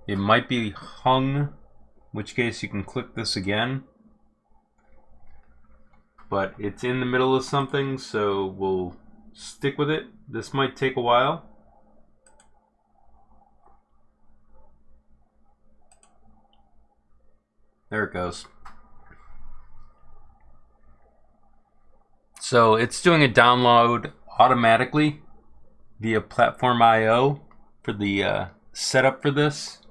It might be hung, in which case you can click this again. But it's in the middle of something, so we'll stick with it. This might take a while. There it goes. So it's doing a download automatically via Platform IO for the setup for this.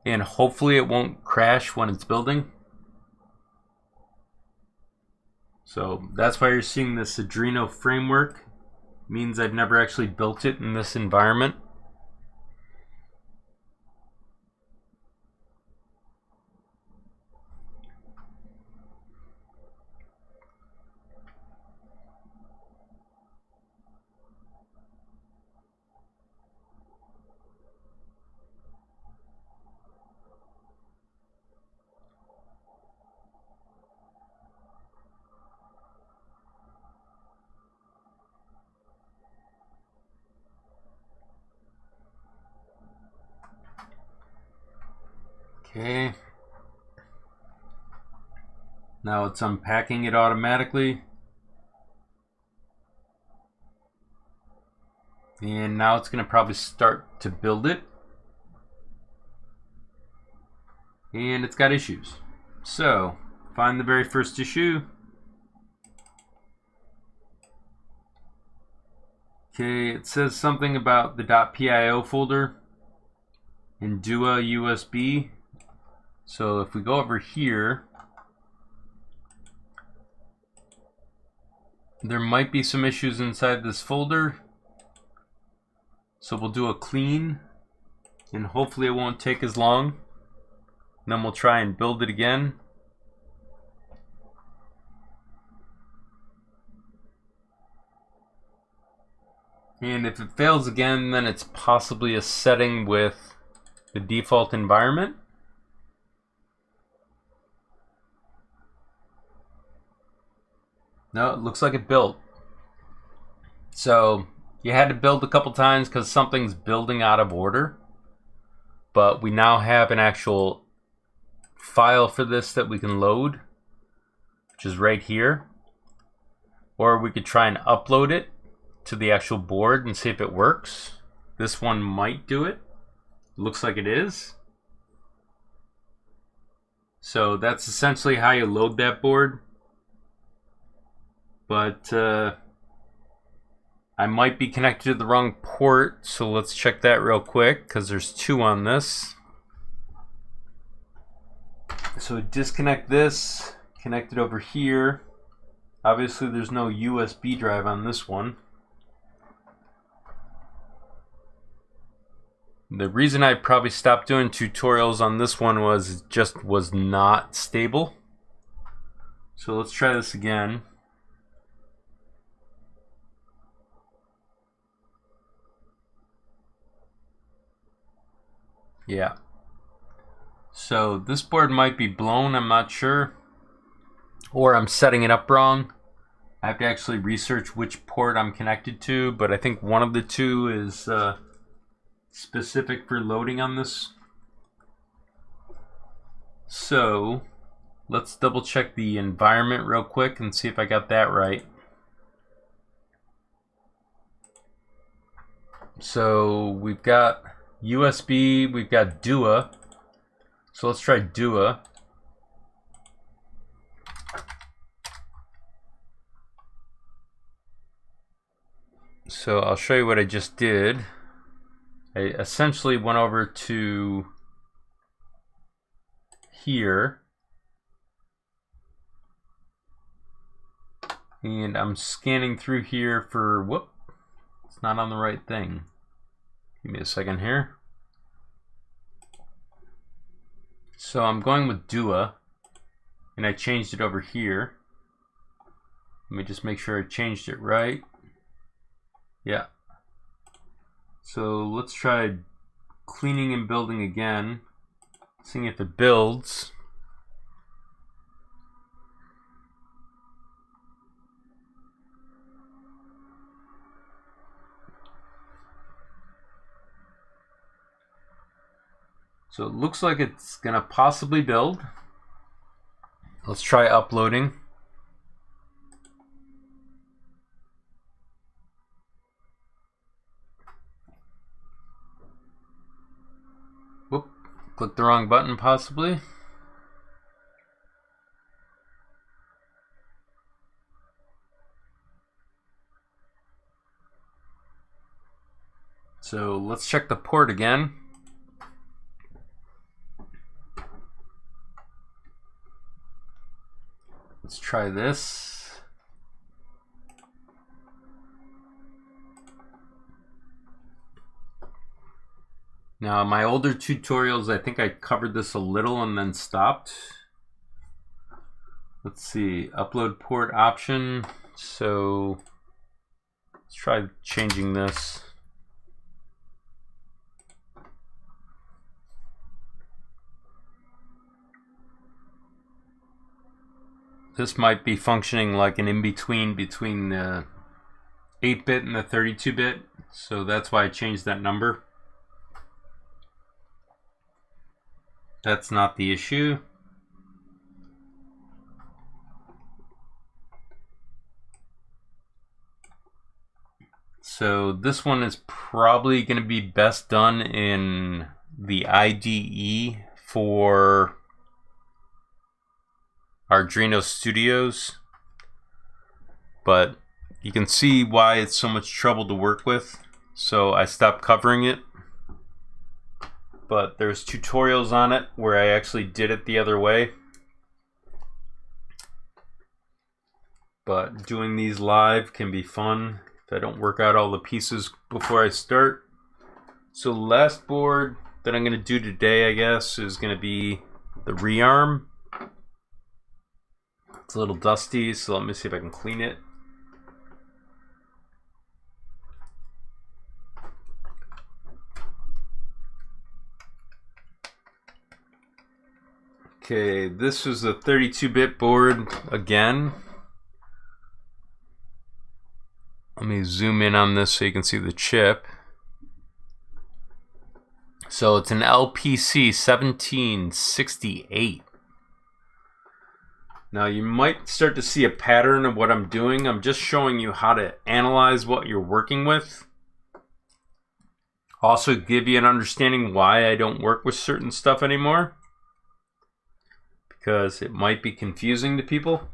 And hopefully it won't crash when it's building. So that's why you're seeing this Arduino framework. It means I've never actually built it in this environment. Okay. Now it's unpacking it automatically. And now it's going to probably start to build it. And it's got issues. So, find the very first issue. Okay, it says something about the .pio folder in Dua USB. So if we go over here, there might be some issues inside this folder. So we'll do a clean, and hopefully it won't take as long. And then we'll try and build it again. And if it fails again, then it's possibly a setting with the default environment. No, it looks like it built. So you had to build a couple times because something's building out of order. But we now have an actual file for this that we can load, which is right here. Or we could try and upload it to the actual board and see if it works. This one might do it. Looks like it is. So that's essentially how you load that board. But I might be connected to the wrong port, so let's check that real quick because there's 2 on this. So disconnect this, connected over here. Obviously there's no USB drive on this one. The reason I probably stopped doing tutorials on this one was it just was not stable. So let's try this again. Yeah. So this board might be blown, I'm not sure. Or I'm setting it up wrong. I have to actually research which port I'm connected to, but I think one of the two is specific for loading on this. So let's double check the environment real quick and see if I got that right. So we've got USB, we've got DUA. So let's try DUA. So I'll show you what I just did. I essentially went over to here and I'm scanning through here for, whoop, it's not on the right thing. Give me a second here. So I'm going with DUA and I changed it over here. Let me just make sure I changed it right. Yeah. So let's try cleaning and building again, seeing if it builds. So it looks like it's gonna possibly build. Let's try uploading. Whoop, clicked the wrong button possibly. So let's check the port again. Let's try this. Now, my older tutorials, I think I covered this a little and then stopped. Let's see, upload port option. So let's try changing this. This might be functioning like an in-between between the 8-bit and the 32-bit, so that's why I changed that number. That's not the issue. So this one is probably going to be best done in the IDE for Arduino Studios, but you can see why it's so much trouble to work with, so I stopped covering it. But there's tutorials on it where I actually did it the other way, but doing these live can be fun if I don't work out all the pieces before I start. So the last board that I'm going to do today, I guess, is going to be the rearm. It's a little dusty, so let me see if I can clean it. Okay, this is a 32-bit board again. Let me zoom in on this so you can see the chip. So it's an LPC 1768. Now you might start to see a pattern of what I'm doing. I'm just showing you how to analyze what you're working with. Also give you an understanding why I don't work with certain stuff anymore, because it might be confusing to people.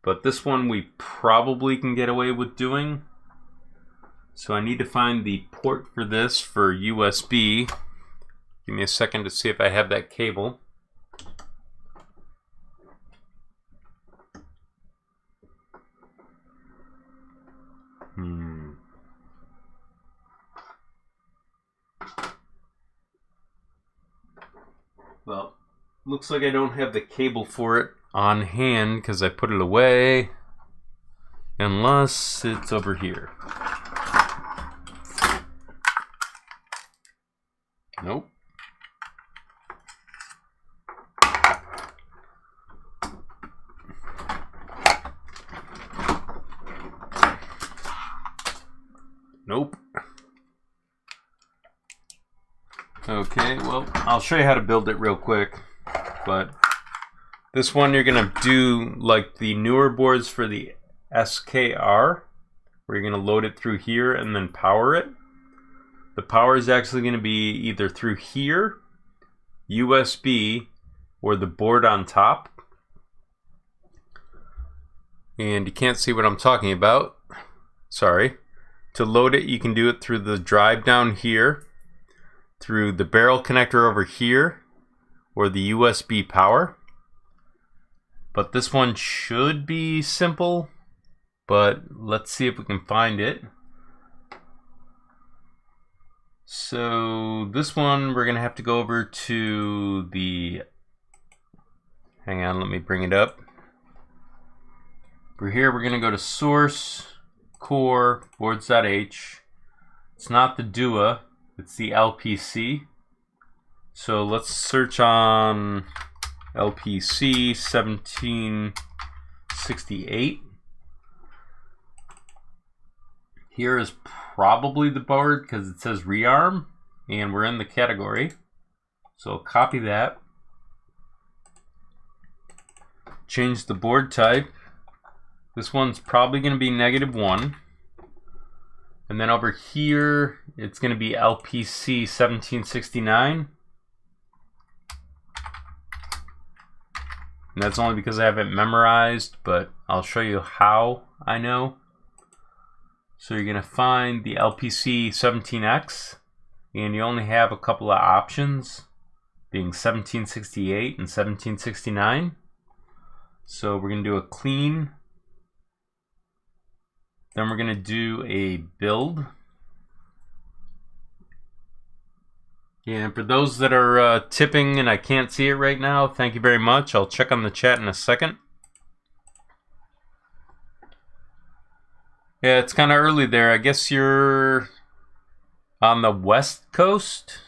But this one we probably can get away with doing. So I need to find the port for this for USB. Give me a second to see if I have that cable. looks like I don't have the cable for it on hand because I put it away, unless it's over here. Nope. Nope. Okay, well, I'll show you how to build it real quick, but this one you're gonna do like the newer boards for the SKR, where you're gonna load it through here and then power it. The power is actually gonna be either through here, USB, or the board on top. And you can't see what I'm talking about. Sorry. To load it, you can do it through the drive down here, through the barrel connector over here, or the USB power. But this one should be simple, but let's see if we can find it. So this one, we're gonna have to go over to the, hang on, let me bring it up. For here, we're gonna go to source, core, boards.h. It's not the DUA, it's the LPC. So let's search on LPC 1768. Here is probably the board because it says rearm and we're in the category. So copy that. Change the board type. This one's probably going to be -1. And then over here, it's going to be LPC 1769. And that's only because I have it memorized, but I'll show you how I know. So you're going to find the LPC 17X, and you only have a couple of options, being 1768 and 1769. So we're going to do a clean. Then we're going to do a build. And for those that are tipping and I can't see it right now, thank you very much. I'll check on the chat in a second. Yeah, it's kind of early there. I guess you're on the west coast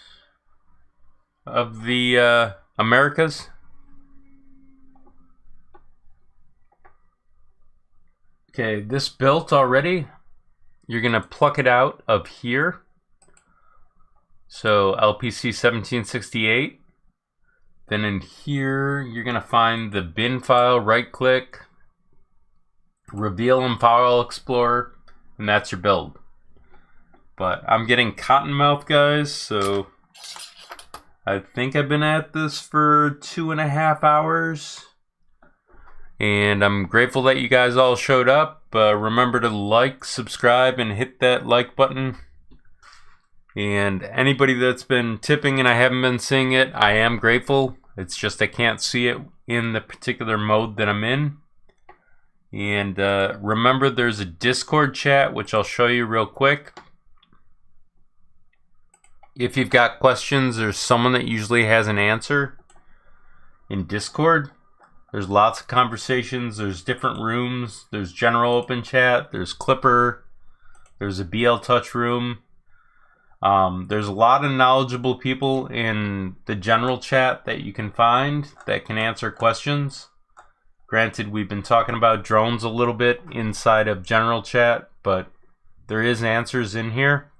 of the Americas. Okay, this built already. You're going to pluck it out of here. So LPC 1768. Then in here, you're going to find the bin file, right click, reveal in File Explorer, and that's your build. But I'm getting cottonmouth, guys, so I think I've been at this for 2.5 hours. And I'm grateful that you guys all showed up. Remember to like, subscribe, and hit that like button. And anybody that's been tipping and I haven't been seeing it, I am grateful. It's just I can't see it in the particular mode that I'm in. And remember, there's a Discord chat, which I'll show you real quick. If you've got questions, there's someone that usually has an answer in Discord. There's lots of conversations. There's different rooms. There's general open chat. There's Clipper. There's a BL Touch room. There's a lot of knowledgeable people in the general chat that you can find that can answer questions. Granted, we've been talking about drones a little bit inside of general chat, but there is answers in here.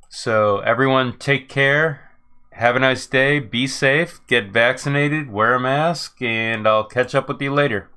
So everyone take care. Have a nice day. Be safe. Get vaccinated. Wear a mask. And I'll catch up with you later.